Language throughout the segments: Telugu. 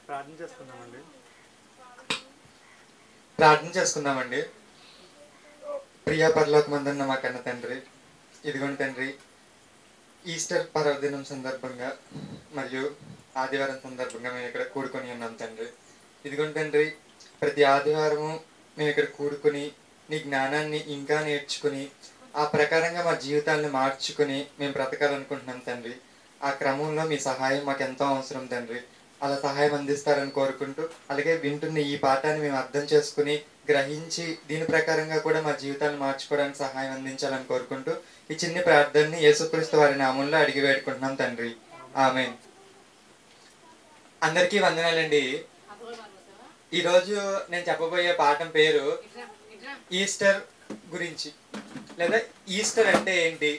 ప్రార్థన చేసుకుందామండి. ప్రియా పరలోకమందున్న మా కన్న తండ్రి, ఇదిగోండి తండ్రి, ఈస్టర్ పర్వదినం సందర్భంగా మరియు ఆదివారం సందర్భంగా మేము ఇక్కడ కూడుకొని ఉన్నాం తండ్రి. ఇదిగోండి తండ్రి, ప్రతి ఆదివారము మేము ఇక్కడ కూడుకొని నీ జ్ఞానాన్ని ఇంకా నేర్చుకుని ఆ ప్రకారంగా మా జీవితాలను మార్చుకుని మేము బ్రతకాలనుకుంటున్నాం తండ్రి. ఆ క్రమంలో మీ సహాయం మాకు ఎంతో అవసరం తండ్రి. అలా సహాయం అందిస్తారని కోరుకుంటూ, అలాగే వింటున్న ఈ పాఠాన్ని మేము అర్థం చేసుకుని గ్రహించి దీని ప్రకారంగా కూడా మా జీవితాన్ని మార్చుకోవడానికి సహాయం అందించాలని కోరుకుంటూ ఈ చిన్న ప్రార్థనని యేసుక్రీస్తు వారి నామంలో అడిగి వేడుకుంటున్నాం తండ్రి. ఆమేన్. అందరికీ వందనాలండి. ఈరోజు నేను చెప్పబోయే పాఠం పేరు ఈస్టర్ గురించి, లేదా ఈస్టర్ అంటే ఏంటి,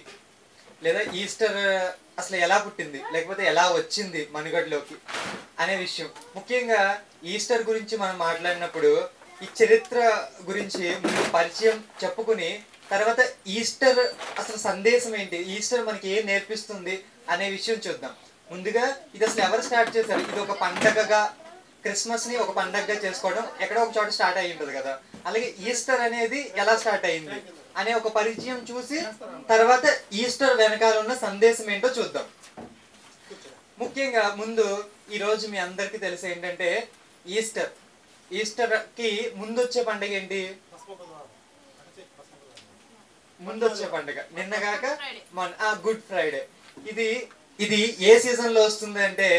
లేదా ఈస్టర్ అసలు ఎలా పుట్టింది, లేకపోతే ఎలా వచ్చింది మనుగడలోకి అనే విషయం. ముఖ్యంగా ఈస్టర్ గురించి మనం మాట్లాడినప్పుడు ఈ చరిత్ర గురించి ముందు పరిచయం చెప్పుకుని తర్వాత ఈస్టర్ అసలు సందేశం ఏంటి, ఈస్టర్ మనకి ఏం నేర్పిస్తుంది అనే విషయం చూద్దాం. ముందుగా ఇది అసలు ఎవరు స్టార్ట్ చేశారు? ఇది ఒక పండగగా, క్రిస్మస్ని ఒక పండగగా చేసుకోవడం ఎక్కడో ఒక చోట స్టార్ట్ అయ్యి ఉంటుంది కదా. అలాగే ఈస్టర్ అనేది ఎలా స్టార్ట్ అయ్యింది అనే ఒక పరిచయం చూసి తర్వాత ఈస్టర్ వెనకాల ఉన్న సందేశం ఏంటో చూద్దాం. ముఖ్యంగా ముందు ఈరోజు మీ అందరికీ తెలిసి ఏంటంటే ఈస్టర్. ఈస్టర్కి ముందు వచ్చే పండుగ ఏంటి? ముందు వచ్చే పండుగ నిన్నగాక గుడ్ ఫ్రైడే. ఇది ఏ సీజన్ లో వస్తుంది అంటే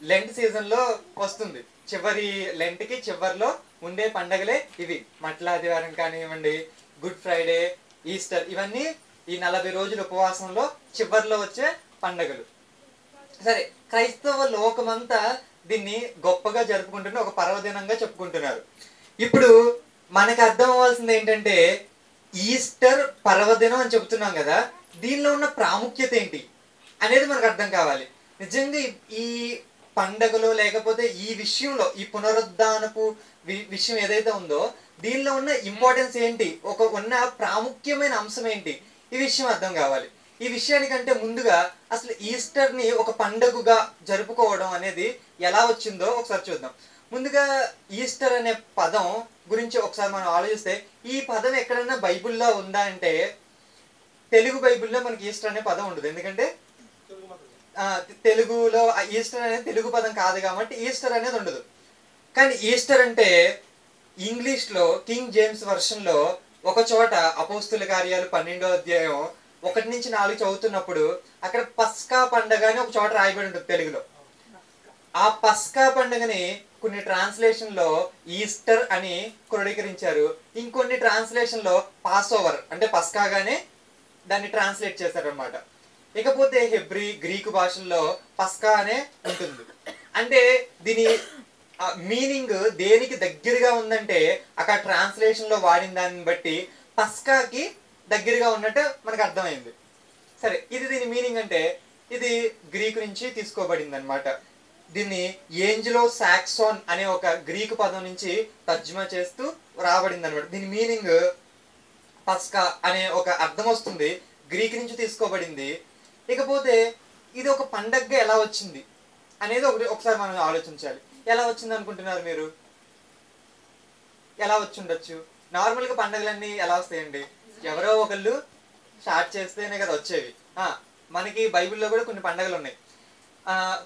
లెంట్ సీజన్ లో వస్తుంది. చివరి లెంట్కి చివరిలో ఉండే పండుగలే ఇవి. మట్లాదివారం కానివ్వండి, గుడ్ ఫ్రైడే, ఈస్టర్, ఇవన్నీ ఈ 40 రోజుల ఉపవాసంలో చివరిలో వచ్చే పండుగలు. సరే, క్రైస్తవ లోకమంతా దీన్ని గొప్పగా జరుపుకుంటున్న ఒక పర్వదినంగా చెప్పుకుంటున్నారు. ఇప్పుడు మనకు అర్థం అవ్వాల్సింది ఏంటంటే ఈస్టర్ పర్వదినం అని చెప్తున్నాం కదా, దీనిలో ఉన్న ప్రాముఖ్యత ఏంటి అనేది మనకు అర్థం కావాలి. నిజంగా ఈ పండగలో లేకపోతే ఈ విషయంలో, ఈ పునరుద్ధానపు విషయం ఏదైతే ఉందో దీనిలో ఉన్న ఇంపార్టెన్స్ ఏంటి, ఉన్న ప్రాముఖ్యమైన అంశం ఏంటి, ఈ విషయం అర్థం కావాలి. ఈ విషయానికంటే ముందుగా అసలు ఈస్టర్ని ఒక పండుగగా జరుపుకోవడం అనేది ఎలా వచ్చిందో ఒకసారి చూద్దాం. ముందుగా ఈస్టర్ అనే పదం గురించి ఒకసారి మనం ఆలోచిస్తే ఈ పదం ఎక్కడైనా బైబిల్లో ఉందా అంటే తెలుగు బైబిల్లో మనకి ఈస్టర్ అనే పదం ఉండదు. ఎందుకంటే తెలుగులో ఈస్టర్ అనేది తెలుగు పదం కాదు కాబట్టి ఈస్టర్ అనేది ఉండదు. కానీ ఈస్టర్ అంటే ఇంగ్లీష్లో కింగ్ జేమ్స్ వర్షన్లో ఒక చోట అపోస్తుల కార్యాలు 12వ అధ్యాయం 1-4 చదువుతున్నప్పుడు అక్కడ పస్కా పండగ అని ఒక చోట రాయబడి ఉంటుంది తెలుగులో. ఆ పస్కా పండుగని కొన్ని ట్రాన్స్లేషన్లో ఈస్టర్ అని క్రోడీకరించారు. ఇంకొన్ని ట్రాన్స్లేషన్లో పాస్ ఓవర్ అంటే పస్కాగానే దాన్ని ట్రాన్స్లేట్ చేశారనమాట. ఇకపోతే హెబ్రీ, గ్రీకు భాషల్లో పస్కా అనే ఉంటుంది. అంటే దీని మీనింగ్ దేనికి దగ్గరగా ఉందంటే అక్కడ ట్రాన్స్లేషన్లో వాడిన దాన్ని బట్టి పస్కాకి దగ్గరగా ఉన్నట్టు మనకు అర్థమైంది. సరే, దీని మీనింగ్ అంటే ఇది గ్రీకు నుంచి తీసుకోబడింది అనమాట. దీన్ని ఏంజలో సాక్సోన్ అనే ఒక గ్రీకు పదం నుంచి తర్జుమా చేస్తూ రాబడింది అనమాట. దీని మీనింగ్ పస్కా అనే ఒక అర్థం వస్తుంది, గ్రీక్ నుంచి తీసుకోబడింది. ఇకపోతే ఇది ఒక పండగగా ఎలా వచ్చింది అనేది ఒకసారి మనం ఆలోచించాలి. ఎలా వచ్చింది అనుకుంటున్నారు మీరు? ఎలా వచ్చి ఉండొచ్చు? నార్మల్గా పండగలన్నీ ఎలా వస్తాయండి? ఎవరో ఒకళ్ళు స్టార్ట్ చేస్తేనే కదా వచ్చేవి. మనకి బైబిల్లో కూడా కొన్ని పండగలు ఉన్నాయి.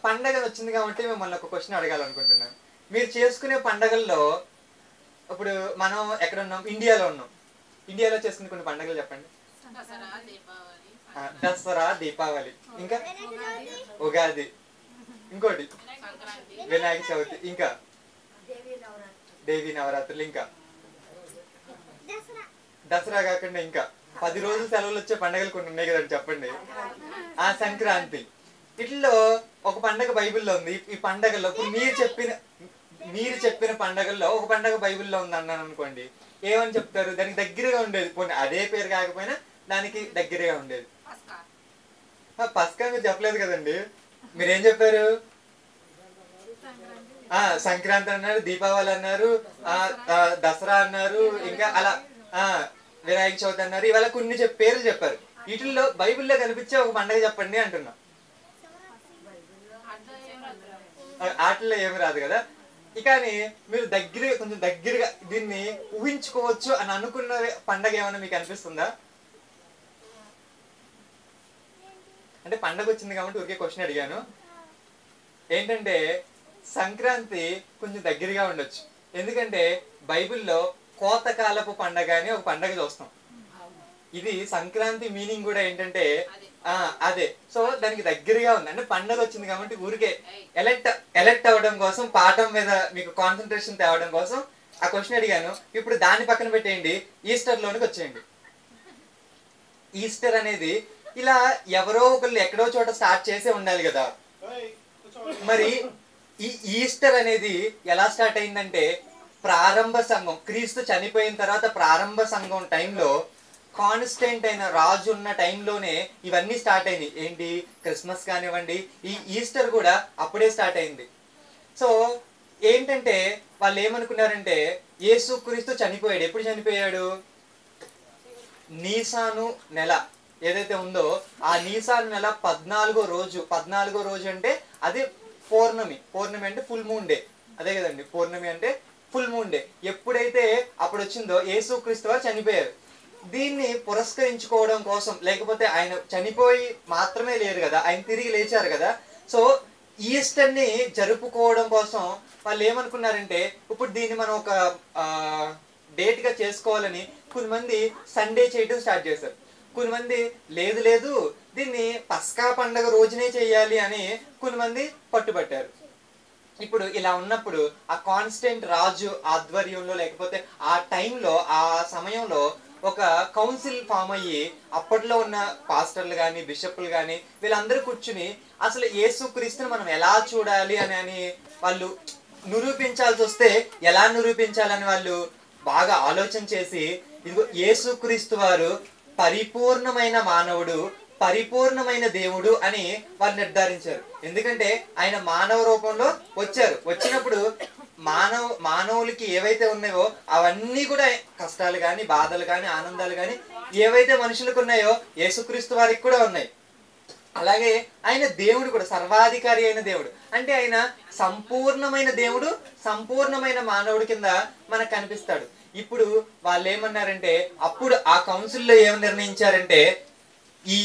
పండగ వచ్చింది కాబట్టి మిమ్మల్ని ఒక క్వశ్చన్ అడగాలనుకుంటున్నాను. మీరు చేసుకునే పండగల్లో ఇప్పుడు మనం ఎక్కడ ఉన్నాం? ఇండియాలో ఉన్నాం. ఇండియాలో చేసుకునే కొన్ని పండగలు చెప్పండి. దసరా, దీపావళి, ఇంకా ఉగాది, ఇంకోటి వినాయక చవితి, ఇంకా దేవి నవరాత్రులు, ఇంకా దసరా కాకుండా ఇంకా 10 రోజులు సెలవులు వచ్చే పండుగలు కొన్ని ఉన్నాయి కదండి, చెప్పండి. సంక్రాంతి. ఇట్లా ఒక పండగ బైబిల్లో ఉంది. ఈ పండగల్లో ఇప్పుడు మీరు చెప్పిన పండగల్లో ఒక పండగ బైబిల్లో ఉంది అన్నాను అనుకోండి, ఏమని చెప్తారు? దానికి దగ్గరగా ఉండేది, కొన్ని అదే పేరు కాకపోయినా దానికి దగ్గరగా ఉండేది. పస్కా మీరు చెప్పలేదు కదండి, మీరేం చెప్పారు? సంక్రాంతి అన్నారు, దీపావళి అన్నారు, దసరా అన్నారు, ఇంకా అలా వినాయక చవితి అన్నారు. ఇవాళ కొన్ని పేర్లు చెప్పారు. వీటిల్లో బైబిల్లో కనిపించే ఒక పండుగ చెప్పండి అంటున్నా. ఆటల్లో ఏమి రాదు కదా. కానీ మీరు కొంచెం దగ్గరగా దీన్ని ఊహించుకోవచ్చు అని అనుకున్న పండగ ఏమైనా మీకు అనిపిస్తుందా? అంటే పండగ వచ్చింది కాబట్టి ఊరికే క్వశ్చన్ అడిగాను. ఏంటంటే సంక్రాంతి కొంచెం దగ్గరగా ఉండొచ్చు. ఎందుకంటే బైబిల్లో కోతకాలపు పండగ అని ఒక పండగ చూస్తాం. ఇది సంక్రాంతి మీనింగ్ కూడా ఏంటంటే అదే. సో దానికి దగ్గరగా ఉంది. అంటే పండగ వచ్చింది కాబట్టి ఊరికే ఎలెక్ట్ అవ్వడం కోసం, పాఠం మీద మీకు కాన్సన్ట్రేషన్ తేవడం కోసం ఆ క్వశ్చన్ అడిగాను. ఇప్పుడు దాన్ని పక్కన పెట్టేయండి, ఈస్టర్ లోనికి వచ్చేయండి. ఈస్టర్ అనేది ఇలా ఎవరో ఒకళ్ళు ఎక్కడో చోట స్టార్ట్ చేసే ఉండాలి కదా. మరి ఈ ఈస్టర్ అనేది ఎలా స్టార్ట్ అయిందంటే ప్రారంభ సంఘం, క్రీస్తు చనిపోయిన తర్వాత ప్రారంభ సంఘం టైంలో, కాన్స్టెంట్ అయిన రాజు ఉన్న టైంలోనే ఇవన్నీ స్టార్ట్ అయింది. ఏంటి, క్రిస్మస్ కానివ్వండి, ఈ ఈస్టర్ కూడా అప్పుడే స్టార్ట్ అయింది. సో ఏంటంటే వాళ్ళు ఏమనుకున్నారంటే యేసుక్రీస్తు చనిపోయాడు. ఎప్పుడు చనిపోయాడు? నీసాను నెల ఏదైతే ఉందో ఆ నీసాను నెల 14వ రోజు. 14వ రోజు అంటే అది పౌర్ణమి. పౌర్ణమి అంటే ఫుల్ మూన్ డే, అదే కదండి. పౌర్ణమి అంటే ఫుల్ మూన్ డే. ఎప్పుడైతే అప్పుడు వచ్చిందో యేసుక్రీస్తు వారు చనిపోయారు. దీన్ని పురస్కరించుకోవడం కోసం, లేకపోతే ఆయన చనిపోయి మాత్రమే లేరు కదా, ఆయన తిరిగి లేచారు కదా. సో ఈస్టర్ని జరుపుకోవడం కోసం వాళ్ళు ఏమనుకున్నారంటే ఇప్పుడు దీన్ని మనం ఒక డేట్ గా చేసుకోవాలని కొంతమంది సండే చేయడం స్టార్ట్ చేశారు. కొంతమంది లేదు లేదు దీన్ని పస్కా పండగ రోజునే చేయాలి అని కొంతమంది పట్టుబట్టారు. ఇప్పుడు ఇలా ఉన్నప్పుడు ఆ కాన్స్టెంట్ రాజు ఆధ్వర్యంలో, లేకపోతే ఆ టైంలో, ఆ సమయంలో ఒక కౌన్సిల్ ఫామ్ అయ్యి అప్పట్లో ఉన్న పాస్టర్లు కానీ, బిషప్లు కానీ వీళ్ళందరూ కూర్చుని అసలు యేసుక్రీస్తుని మనం ఎలా చూడాలి అని వాళ్ళు నిరూపించాల్సి వస్తే ఎలా నిరూపించాలని వాళ్ళు బాగా ఆలోచన చేసి, ఇదిగో యేసుక్రీస్తు వారు పరిపూర్ణమైన మానవుడు, పరిపూర్ణమైన దేవుడు అని వాళ్ళు నిర్ధారించారు. ఎందుకంటే ఆయన మానవ రూపంలో వచ్చారు. వచ్చినప్పుడు మానవులకి ఏవైతే ఉన్నాయో అవన్నీ కూడా, కష్టాలు కానీ, బాధలు కానీ, ఆనందాలు కానీ ఏవైతే మనుషులకు ఉన్నాయో యేసుక్రీస్తు వారికి కూడా ఉన్నాయి. అలాగే ఆయన దేవుడు కూడా, సర్వాధికారి అయిన దేవుడు. అంటే ఆయన సంపూర్ణమైన దేవుడు, సంపూర్ణమైన మానవుడి కింద మనకు కనిపిస్తాడు. ఇప్పుడు వాళ్ళు ఏమన్నారంటే, అప్పుడు ఆ కౌన్సిల్లో ఏమని నిర్ణయించారంటే, ఈ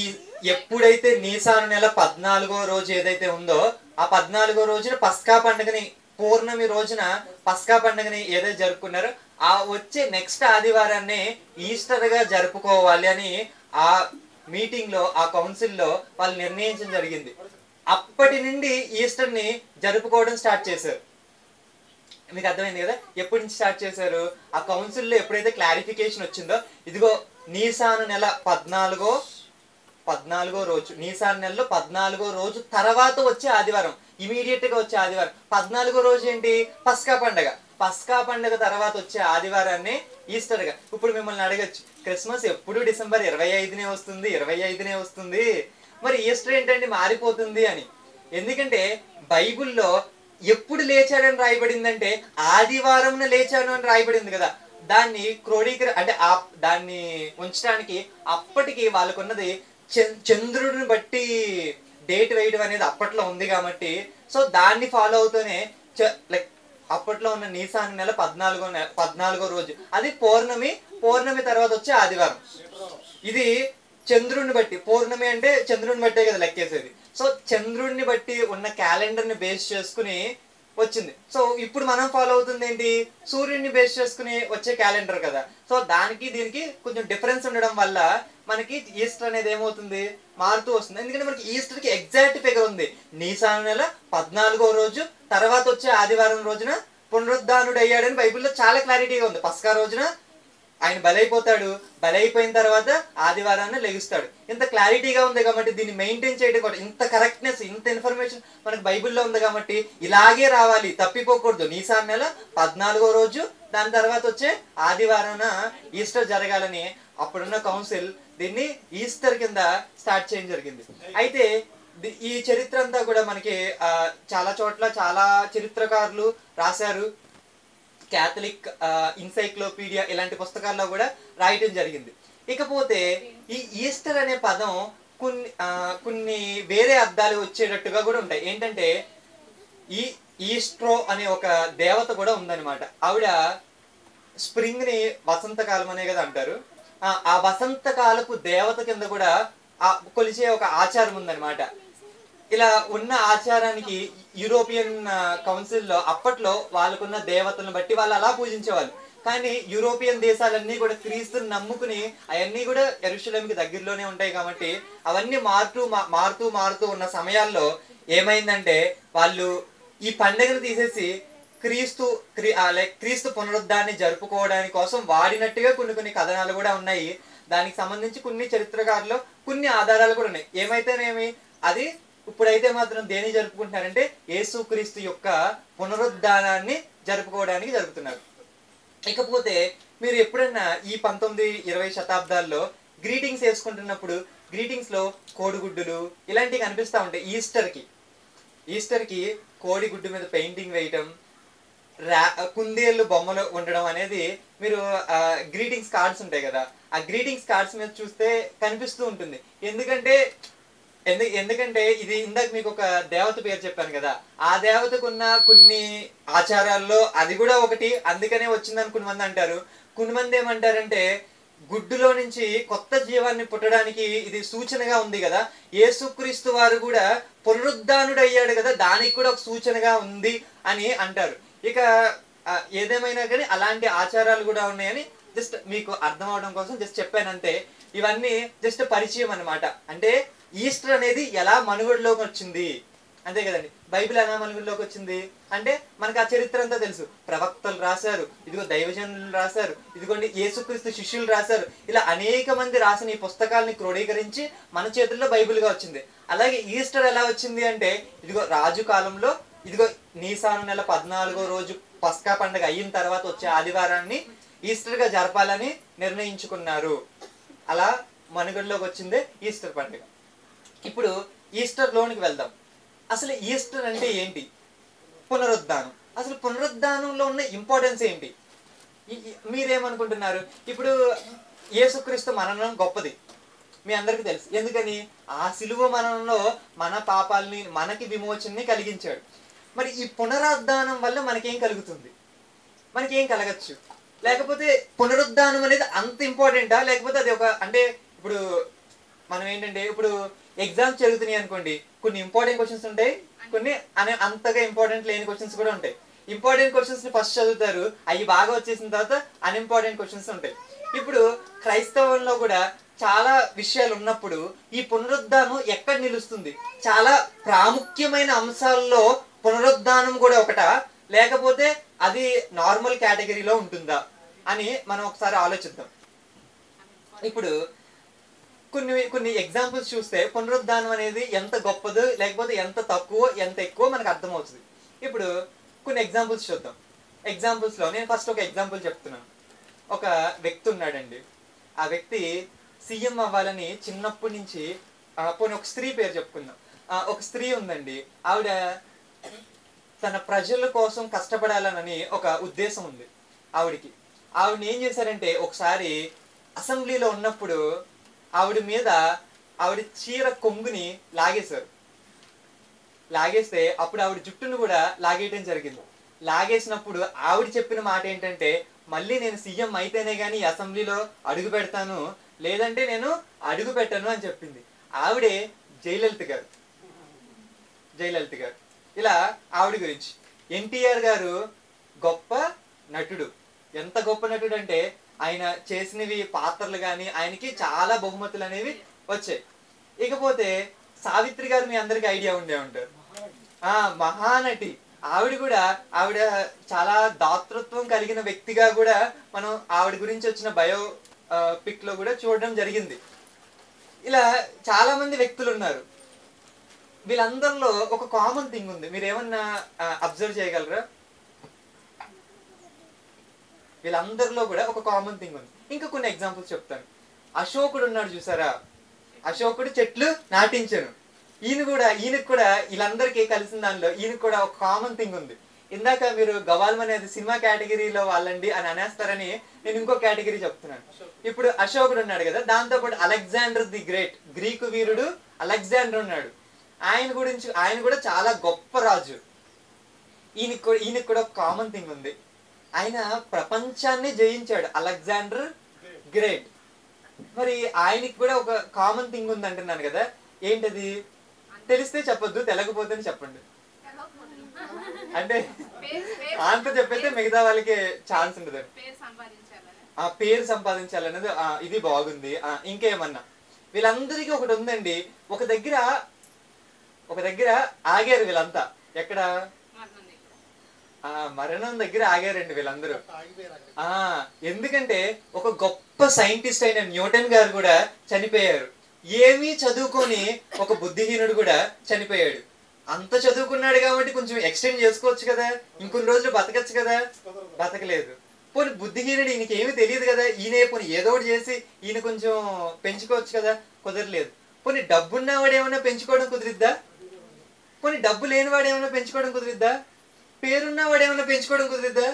ఎప్పుడైతే నీసాను నెల 14వ రోజు ఏదైతే ఉందో ఆ 14వ రోజున పస్కా పండుగని, పౌర్ణమి రోజున పస్కా పండుగని ఏదైతే జరుపుకున్నారో ఆ వచ్చే నెక్స్ట్ ఆదివారాన్ని ఈస్టర్ గా జరుపుకోవాలి అని ఆ మీటింగ్ లో, ఆ కౌన్సిల్లో వాళ్ళు నిర్ణయించడం జరిగింది. అప్పటి నుండి ఈస్టర్ ని జరుపుకోవడం స్టార్ట్ చేశారు. మీకు అర్థమైంది కదా ఎప్పటి నుంచి స్టార్ట్ చేశారు? ఆ కౌన్సిల్లో ఎప్పుడైతే క్లారిఫికేషన్ వచ్చిందో, ఇదిగో నీసాను నెల 14వ రోజు, నీసాను నెలలో 14వ రోజు తర్వాత వచ్చే ఆదివారం, ఇమీడియట్ గా వచ్చే ఆదివారం. 14వ రోజు ఏంటి? పస్కా పండగ. పస్కా పండుగ తర్వాత వచ్చే ఆదివారాన్ని ఈస్టర్ గా. ఇప్పుడు మిమ్మల్ని అడగచ్చు, క్రిస్మస్ ఎప్పుడు డిసెంబర్ 25నే వస్తుంది, 25నే వస్తుంది, మరి ఈస్టర్ ఏంటండి మారిపోతుంది అని. ఎందుకంటే బైబిల్లో ఎప్పుడు లేచాడని రాయబడిందంటే ఆదివారంన లేచాను అని రాయబడింది కదా. దాన్ని అంటే దాన్ని ఉంచడానికి అప్పటికి వాళ్ళకున్నది చంద్రుడిని బట్టి డేట్ వేయడం అనేది అప్పట్లో ఉంది కాబట్టి, సో దాన్ని ఫాలో అవుతూనే లైక్ అప్పట్లో ఉన్న నీసాను నెల 14వ రోజు అది పౌర్ణమి తర్వాత వచ్చే ఆదివారం. ఇది చంద్రుడిని బట్టి, పౌర్ణమి అంటే చంద్రుడిని బట్టే కదా లెక్కేసేది. సో చంద్రుడిని బట్టి ఉన్న క్యాలెండర్ ని బేస్ చేసుకుని వచ్చింది. సో ఇప్పుడు మనం ఫాలో అవుతుంది ఏంటి? సూర్యుడిని బేస్ చేసుకుని వచ్చే క్యాలెండర్ కదా. సో దానికి దీనికి కొంచెం డిఫరెన్స్ ఉండడం వల్ల మనకి ఈస్టర్ అనేది ఏమవుతుంది? మారుతూ వస్తుంది. ఎందుకంటే మనకి ఈస్టర్ కి ఎగ్జాక్ట్ ఫిగర్ ఉంది. నీసాను నెల 14వ రోజు తర్వాత వచ్చే ఆదివారం రోజున పునరుద్ధానుడు అయ్యాడని బైబిల్లో చాలా క్లారిటీగా ఉంది. పస్కా రోజున ఆయన బలైపోతాడు, బలైపోయిన తర్వాత ఆదివారాన్ని లెగుస్తాడు. ఇంత క్లారిటీగా ఉంది కాబట్టి దీన్ని మెయింటైన్ చేయడం కూడా, ఇంత కరెక్ట్నెస్, ఇంత ఇన్ఫర్మేషన్ మనకు బైబిల్లో ఉంది కాబట్టి ఇలాగే రావాలి, తప్పిపోకూడదు. నీసాను నెల 14వ రోజు దాని తర్వాత వచ్చే ఆదివారాన ఈస్టర్ జరగాలని అప్పుడున్న కౌన్సిల్ దీన్ని ఈస్టర్ కింద స్టార్ట్ చేయడం జరిగింది. అయితే ఈ చరిత్ర అంతా కూడా మనకి చాలా చోట్ల చాలా చరిత్రకారులు రాశారు. క్యాథలిక్ ఎన్సైక్లోపీడియా ఇలాంటి పుస్తకాల్లో కూడా రాయటం జరిగింది. ఇకపోతే ఈ ఈస్టర్ అనే పదం కొన్ని వేరే అర్థాలు వచ్చేటట్టుగా కూడా ఉంటాయి. ఏంటంటే ఈస్ట్రో అనే ఒక దేవత కూడా ఉందన్నమాట. ఆవిడ స్ప్రింగ్ ని వసంతకాలం అనే కదా అంటారు. ఆ వసంతకాలపు దేవత కింద కూడా కొలిచే ఒక ఆచారం ఉందన్నమాట. ఇలా ఉన్న ఆచారానికి యూరోపియన్ కౌన్సిల్లో అప్పట్లో వాళ్ళకున్న దేవతలను బట్టి వాళ్ళు అలా పూజించేవాళ్ళు. కానీ యూరోపియన్ దేశాలన్నీ కూడా క్రీస్తుని నమ్ముకుని అవన్నీ కూడా యెరూషలేముకి దగ్గరలోనే ఉంటాయి కాబట్టి అవన్నీ మారుతూ ఉన్న సమయాల్లో ఏమైందంటే వాళ్ళు ఈ పండుగను తీసేసి క్రీస్తు పునరుద్ధాన్ని జరుపుకోవడానికి కోసం వాడినట్టుగా కొన్ని కథనాలు కూడా ఉన్నాయి. దానికి సంబంధించి కొన్ని చరిత్రకారులు కొన్ని ఆధారాలు కూడా ఉన్నాయి. ఏమైతేనేమి అది ఇప్పుడైతే మాత్రం దేని జరుపుకుంటున్నారంటే యేసుక్రీస్తు యొక్క పునరుద్ధానాన్ని జరుపుకోవడానికి జరుపుతున్నారు. ఇకపోతే మీరు ఎప్పుడన్నా ఈ 19-20 శతాబ్దాల్లో గ్రీటింగ్స్ వేసుకుంటున్నప్పుడు గ్రీటింగ్స్ లో కోడిగుడ్డులు ఇలాంటివి కనిపిస్తూ ఉంటాయి. ఈస్టర్కి కోడిగుడ్డు మీద పెయింటింగ్ వేయటం, కుందేళ్ళు బొమ్మలు ఉండడం అనేది మీరు గ్రీటింగ్స్ కార్డ్స్ ఉంటాయి కదా, ఆ గ్రీటింగ్స్ కార్డ్స్ మీద చూస్తే కనిపిస్తూ ఉంటుంది. ఎందుకంటే ఇది ఇందాక మీకు ఒక దేవత పేరు చెప్పాను కదా, ఆ దేవతకున్న కొన్ని ఆచారాల్లో అది కూడా ఒకటి, అందుకనే వచ్చిందని కొన్ని మంది అంటారు. కొన్ని మంది ఏమంటారంటే గుడ్డులో నుంచి కొత్త జీవాన్ని పుట్టడానికి ఇది సూచనగా ఉంది కదా, యేసుక్రీస్తు వారు కూడా పునరుద్ధానుడు అయ్యాడు కదా, దానికి కూడా ఒక సూచనగా ఉంది అని అంటారు. ఇక ఏదేమైనా కానీ అలాంటి ఆచారాలు కూడా ఉన్నాయని జస్ట్ మీకు అర్థం అవడం కోసం జస్ట్ చెప్పానంతే. ఇవన్నీ జస్ట్ పరిచయం అన్నమాట. అంటే ఈస్టర్ అనేది ఎలా మనుగడలోకి వచ్చింది అంతే కదండి. బైబిల్ ఎలా మనుగడలోకి వచ్చింది అంటే మనకు ఆ చరిత్ర అంతా తెలుసు. ప్రవక్తలు రాశారు, ఇదిగో దైవజనులు రాశారు, ఇదిగోండి యేసుక్రీస్తు శిష్యులు రాశారు. ఇలా అనేక మంది రాసిన ఈ పుస్తకాలని క్రోడీకరించి మన చేతుల్లో బైబిల్గా వచ్చింది. అలాగే ఈస్టర్ ఎలా వచ్చింది అంటే ఇదిగో రాజు కాలంలో ఇదిగో నీసాను నెల 14వ రోజు పస్కా పండుగ అయిన తర్వాత వచ్చే ఆదివారాన్ని ఈస్టర్ గా జరపాలని నిర్ణయించుకున్నారు. అలా మనుగడలోకి వచ్చిందే ఈస్టర్ పండుగ. ఇప్పుడు ఈస్టర్ లోనికి వెళ్దాం. అసలు ఈస్టర్ అంటే ఏంటి? పునరుద్ధానం. అసలు పునరుద్ధానంలో ఉన్న ఇంపార్టెన్స్ ఏంటి? మీరేమనుకుంటున్నారు? ఇప్పుడు యేసుక్రీస్తు మరణం గొప్పది మీ అందరికీ తెలుసు. ఎందుకని? ఆ సిలువ మరణంలో మన పాపాలని మనకి విమోచనని కలిగించాడు. మరి ఈ పునరుద్ధానం వల్ల మనకేం కలుగుతుంది? మనకేం కలగచ్చు? లేకపోతే పునరుద్ధానం అనేది అంత ఇంపార్టెంటా, లేకపోతే అది ఒక అంటే ఇప్పుడు మనం ఏంటంటే ఇప్పుడు ఎగ్జామ్స్ జరుగుతున్నాయి అనుకోండి, కొన్ని ఇంపార్టెంట్ క్వశ్చన్స్ ఉంటాయి, కొన్ని అంతగా ఇంపార్టెంట్ లేని క్వశ్చన్స్ కూడా ఉంటాయి. ఇంపార్టెంట్ క్వశ్చన్స్ ని ఫస్ట్ చదువుతారు, అవి బాగా వచ్చేసిన తర్వాత అన్ఇంపార్టెంట్ క్వశ్చన్స్ ఉంటాయి. ఇప్పుడు క్రైస్తవంలో కూడా చాలా విషయాలు ఉన్నప్పుడు ఈ పునరుద్ధానం ఎక్కడ నిలుస్తుంది? చాలా ప్రాముఖ్యమైన అంశాల్లో పునరుద్ధానం కూడా ఒకటా, లేకపోతే అది నార్మల్ కేటగిరీలో ఉంటుందా అని మనం ఒకసారి ఆలోచిద్దాం. ఇప్పుడు కొన్ని ఎగ్జాంపుల్స్ చూస్తే పునరుద్ధానం అనేది ఎంత గొప్పదో లేకపోతే ఎంత తక్కువ ఎంత ఎక్కువ మనకు అర్థమవుతుంది. ఇప్పుడు కొన్ని ఎగ్జాంపుల్స్ చూద్దాం. ఎగ్జాంపుల్స్లో నేను ఫస్ట్ ఒక ఎగ్జాంపుల్ చెప్తున్నాను. ఒక వ్యక్తి ఉన్నాడండి. ఆ వ్యక్తి సీఎం అవ్వాలని చిన్నప్పటి నుంచి పోనీ ఒక స్త్రీ పేరు చెప్పుకుందాం. ఒక స్త్రీ ఉందండి. ఆవిడ తన ప్రజల కోసం కష్టపడాలని ఒక ఉద్దేశం ఉంది ఆవిడికి. ఆవిడని ఏం చేశారంటే ఒకసారి అసెంబ్లీలో ఉన్నప్పుడు ఆవిడ చీర కొంగుని లాగేశారు. లాగేస్తే అప్పుడు ఆవిడ జుట్టును కూడా లాగేయటం జరిగింది. లాగేసినప్పుడు ఆవిడ చెప్పిన మాట ఏంటంటే, మళ్ళీ నేను సీఎం అయితేనే కానీ అసెంబ్లీలో అడుగు పెడతాను, లేదంటే నేను అడుగు పెట్టను అని చెప్పింది. ఆవిడే జయలలిత గారు. ఇలా ఆవిడ గురించి ఎన్టీఆర్ గారు గొప్ప నటుడు. ఎంత గొప్ప నటుడు అంటే ఆయన చేసినవి పాత్రలు కానీ ఆయనకి చాలా బహుమతులు అనేవి వచ్చాయి. ఇకపోతే సావిత్రి గారు మీ అందరికి ఐడియా ఉండే ఉంటారు. మహానటి. ఆవిడ చాలా దాతృత్వం కలిగిన వ్యక్తిగా కూడా మనం ఆవిడ గురించి వచ్చిన బయో పిక్ లో కూడా చూడడం జరిగింది. ఇలా చాలా మంది వ్యక్తులు ఉన్నారు. వీళ్ళందరిలో ఒక కామన్ థింగ్ ఉంది. మీరు ఏమన్నా అబ్జర్వ్ చేయగలరా? వీళ్ళందరిలో కూడా ఒక కామన్ థింగ్ ఉంది. ఇంకా కొన్ని ఎగ్జాంపుల్స్ చెప్తాను. అశోకుడు ఉన్నాడు చూసారా? అశోకుడు చెట్లు నాటించాను. ఈయనకు కూడా వీళ్ళందరికీ కలిసిన దానిలో ఈయనకు కూడా ఒక కామన్ థింగ్ ఉంది. ఇందాక మీరు గవాల్మ్ అనేది సినిమా కేటగిరీలో వాళ్ళండి అని అనేస్తారని నేను ఇంకో కేటగిరీ చెప్తున్నాను. ఇప్పుడు అశోకుడు ఉన్నాడు కదా, దాంతోపాటు Alexander the great, Greek Veerudu Alexander ఉన్నాడు. ఆయన కూడా చాలా గొప్ప రాజు. ఈయనకి కూడా ఒక కామన్ థింగ్ ఉంది. ఆయన ప్రపంచాన్ని జయించాడు, అలెగ్జాండర్ గ్రేట్. మరి ఆయనకి కూడా ఒక కామన్ థింగ్ ఉంది అంటున్నాను కదా, ఏంటది? తెలిస్తే చెప్పొద్దు, తెలకపోతే చెప్పండి. అంటే అంత చెప్పైతే మిగతా వాళ్ళకి ఛాన్స్ ఉండదు. ఆ పేరు సంపాదించాలనేది ఇది బాగుంది. ఇంకేమన్నా వీళ్ళందరికీ ఒకటి ఉందండి, ఒక దగ్గర ఆగారు వీళ్ళంతా. ఎక్కడ? మరణం దగ్గర ఆగారండి వీళ్ళందరూ. ఎందుకంటే ఒక గొప్ప సైంటిస్ట్ అయిన న్యూటన్ గారు కూడా చనిపోయారు. ఏమీ చదువుకొని ఒక బుద్ధిహీనుడు కూడా చనిపోయాడు. అంత చదువుకున్నాడు కాబట్టి కొంచెం ఎక్స్టెండ్ చేసుకోవచ్చు కదా, ఇంకొన్ని రోజులు బతకచ్చు కదా, బతకలేదు. పోనీ బుద్ధిహీనుడు, ఈయనకి ఏమీ తెలియదు కదా, ఈయన పోనీ ఏదో ఒకటి చేసి ఈయన కొంచెం పెంచుకోవచ్చు కదా, కుదరలేదు. పోనీ డబ్బున్నవాడు ఏమైనా పెంచుకోవడం కుదిరిద్దా? పోనీ డబ్బు లేనివాడు ఏమైనా పెంచుకోవడం కుదిరిద్దా? పేరున్నవాడు ఏమైనా పెంచుకోవడం కుదిరిద్దా?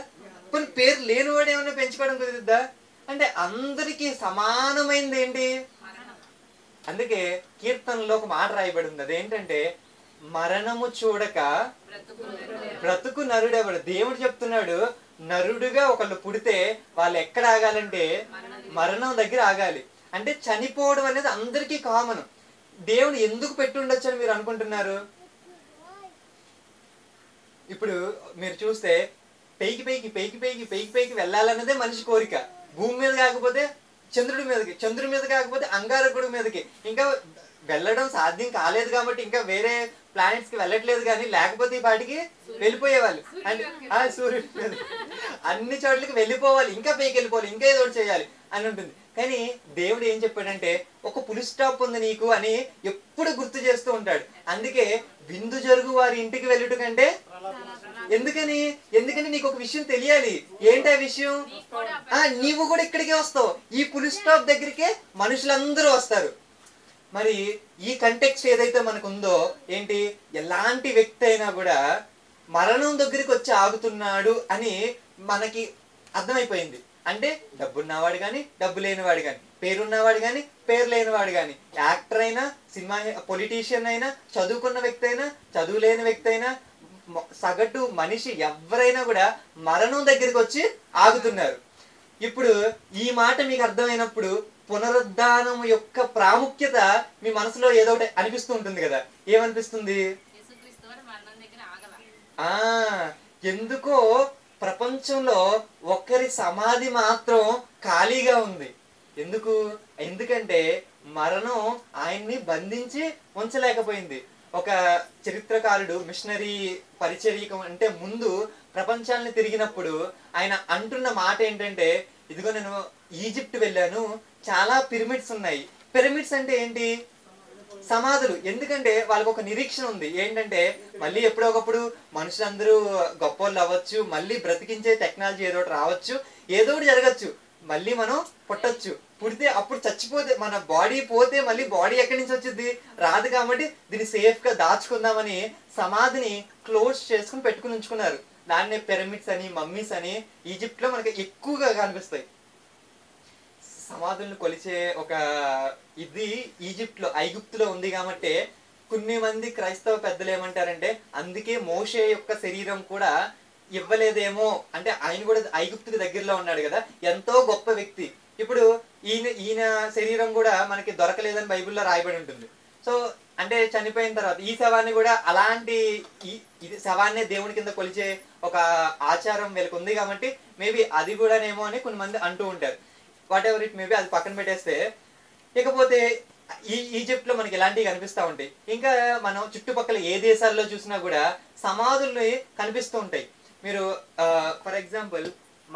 పోనీ పేరు లేనివాడు ఏమైనా పెంచుకోవడం కుదిరిద్దా? అంటే అందరికీ సమానమైనది ఏంటి? అందుకే కీర్తనలో ఒక మాట రాయబడి ఉంది, అదేంటంటే మరణము చూడక బ్రతుకు నరుడెవడు. దేవుడు చెప్తున్నాడు, నరుడుగా ఒకళ్ళు పుడితే వాళ్ళు ఎక్కడ ఆగాలంటే మరణం దగ్గర ఆగాలి. అంటే చనిపోవడం అనేది అందరికీ కామన్. దేవుడు ఎందుకు పెట్టి ఉండొచ్చు అని మీరు అనుకుంటున్నారు? ఇప్పుడు మీరు చూస్తే పైకి పైకి పైకి పైకి పైకి పైకి వెళ్ళాలన్నదే మనిషి కోరిక. భూమి మీద కాకపోతే చంద్రుడి మీదకి, చంద్రుడి మీద కాకపోతే అంగారకుడి మీదకి. ఇంకా వెళ్ళడం సాధ్యం కాలేదు కాబట్టి ఇంకా వేరే ప్లానెట్స్ కి వెళ్ళట్లేదు, కానీ లేకపోతే ఈ పాటికి వెళ్ళిపోయేవాళ్ళు. అంటే సూర్యుడి మీద అన్ని చోట్లకి వెళ్ళిపోవాలి, ఇంకా పైకి వెళ్ళిపోవాలి, ఇంకా ఏదో చేయాలి అని ఉంటుంది. కానీ దేవుడు ఏం చెప్పాడంటే ఒక పులి స్టాప్ ఉంది నీకు అని ఎప్పుడు గుర్తు చేస్తూ ఉంటాడు. అందుకే విందు జరుగు వారి ఇంటికి వెళ్ళుట కంటే, ఎందుకని నీకు ఒక విషయం తెలియాలి. ఏంటి ఆ విషయం? నీవు కూడా ఇక్కడికే వస్తావు, ఈ పులి స్టాప్ దగ్గరికే మనుషులందరూ వస్తారు. మరి ఈ కంటెక్స్ట్ ఏదైతే మనకు ఉందో ఏంటి, ఎలాంటి వ్యక్తి అయినా కూడా మరణం దగ్గరికి వచ్చి ఆగుతున్నాడు అని మనకి అర్థమైపోయింది. అంటే డబ్బున్నవాడు కానీ డబ్బు లేనివాడు కానీ, పేరున్నవాడు కానీ పేరు లేనివాడు కానీ, యాక్టర్ అయినా, సినిమా పొలిటీషియన్ అయినా, చదువుకున్న వ్యక్తి అయినా, చదువు లేని వ్యక్తి అయినా, సగటు మనిషి ఎవరైనా కూడా మరణం దగ్గరికి వచ్చి ఆగుతున్నారు. ఇప్పుడు ఈ మాట మీకు అర్థమైనప్పుడు పునరుద్ధానం యొక్క ప్రాముఖ్యత మీ మనసులో ఏదో ఒకటి అనిపిస్తూ ఉంటుంది కదా. ఏమనిపిస్తుంది? ఎందుకో ప్రపంచంలో ఒక్కరి సమాధి మాత్రం ఖాళీగా ఉంది. ఎందుకంటే మరణం ఆయన్ని బంధించి ఉంచలేకపోయింది. ఒక చరిత్రకారుడు మిషనరీ పరిచర్య అంటే ముందు ప్రపంచాన్ని తిరిగినప్పుడు ఆయన అంటున్న మాట ఏంటంటే, ఇదిగో నేను ఈజిప్ట్ వెళ్ళాను, చాలా పిరమిడ్స్ ఉన్నాయి. పిరమిడ్స్ అంటే ఏంటి? సమాధులు. ఎందుకంటే వాళ్ళకు ఒక నిరీక్షణ ఉంది, ఏంటంటే మళ్ళీ ఎప్పుడో ఒకప్పుడు మనుషులందరూ గొప్పవాళ్ళు అవ్వచ్చు, మళ్ళీ బ్రతికించే టెక్నాలజీ ఏదో ఒకటి రావచ్చు, ఏదో ఒకటి జరగచ్చు, మళ్ళీ మనం పుట్టొచ్చు. పుడితే అప్పుడు చచ్చిపోతే మన బాడీ పోతే మళ్ళీ బాడీ ఎక్కడి నుంచి వచ్చింది? రాదు. కాబట్టి దీన్ని సేఫ్ గా దాచుకుందామని సమాధిని క్లోజ్ చేసుకుని పెట్టుకుని ఉంచుకున్నారు. దాన్నే పిరమిడ్స్ అని, మమ్మీస్ అని ఈజిప్ట్ లో మనకి ఎక్కువగా కనిపిస్తాయి. సమాధులను కొలిచే ఒక ఇది ఈజిప్ట్ లో, ఐగుప్తులో ఉంది. కాబట్టి కొన్ని మంది క్రైస్తవ పెద్దలు ఏమంటారంటే, అందుకే మోషే యొక్క శరీరం కూడా ఇవ్వలేదేమో, అంటే ఆయన కూడా ఐగుప్తుకి దగ్గరలో ఉన్నాడు కదా, ఎంతో గొప్ప వ్యక్తి. ఇప్పుడు ఈయన శరీరం కూడా మనకి దొరకలేదని బైబిల్లో రాయబడి ఉంటుంది. సో అంటే చనిపోయిన తర్వాత ఈ శవాన్ని కూడా అలాంటి ఇది శవాన్నే దేవుని కింద కొలిచే ఒక ఆచారం వీళ్ళకి ఉంది. కాబట్టి మేబీ అది కూడానేమో అని కొన్ని మంది అంటూ ఉంటారు. వాట్ ఎవర్ ఇట్ మేబీ, అది పక్కన పెట్టేస్తే, ఇకపోతే ఈజిప్ట్ లో మనకి ఇలాంటివి కనిపిస్తూ ఉంటాయి. ఇంకా మనం చుట్టుపక్కల ఏ దేశాల్లో చూసినా కూడా సమాధులు కనిపిస్తూ ఉంటాయి. మీరు ఫర్ ఎగ్జాంపుల్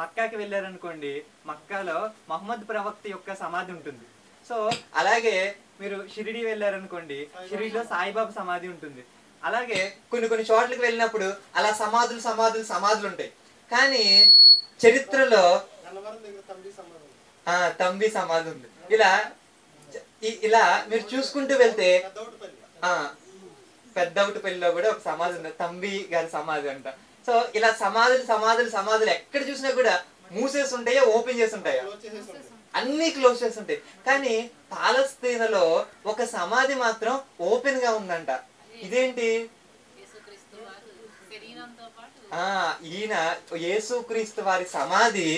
మక్కాకి వెళ్ళారనుకోండి, మక్కాలో మహమ్మద్ ప్రవక్త యొక్క సమాధి ఉంటుంది. సో అలాగే మీరు షిరిడి వెళ్ళారనుకోండి, షిరిడిలో సాయిబాబా సమాధి ఉంటుంది. అలాగే కొన్ని చోట్లకి వెళ్ళినప్పుడు అలా సమాధులు ఉంటాయి. కానీ చరిత్రలో తంబి సమాధి ఉంది. ఇలా మీరు చూసుకుంటూ వెళ్తే పెద్దవుటిపల్లిలో కూడా ఒక సమాధి ఉంది, తంబి గారి సమాధి అంట. సో ఇలా సమాధులు ఎక్కడ చూసినా కూడా మూసేసి ఉంటాయా, ఓపెన్ చేసి ఉంటాయా? అన్ని క్లోజ్ చేసి ఉంటాయి. కానీ పాలస్తీనాలో ఒక సమాధి మాత్రం ఓపెన్ గా ఉందంట. ఇదేంటి? ఈయన యేసుక్రీస్తు వారి సమాధి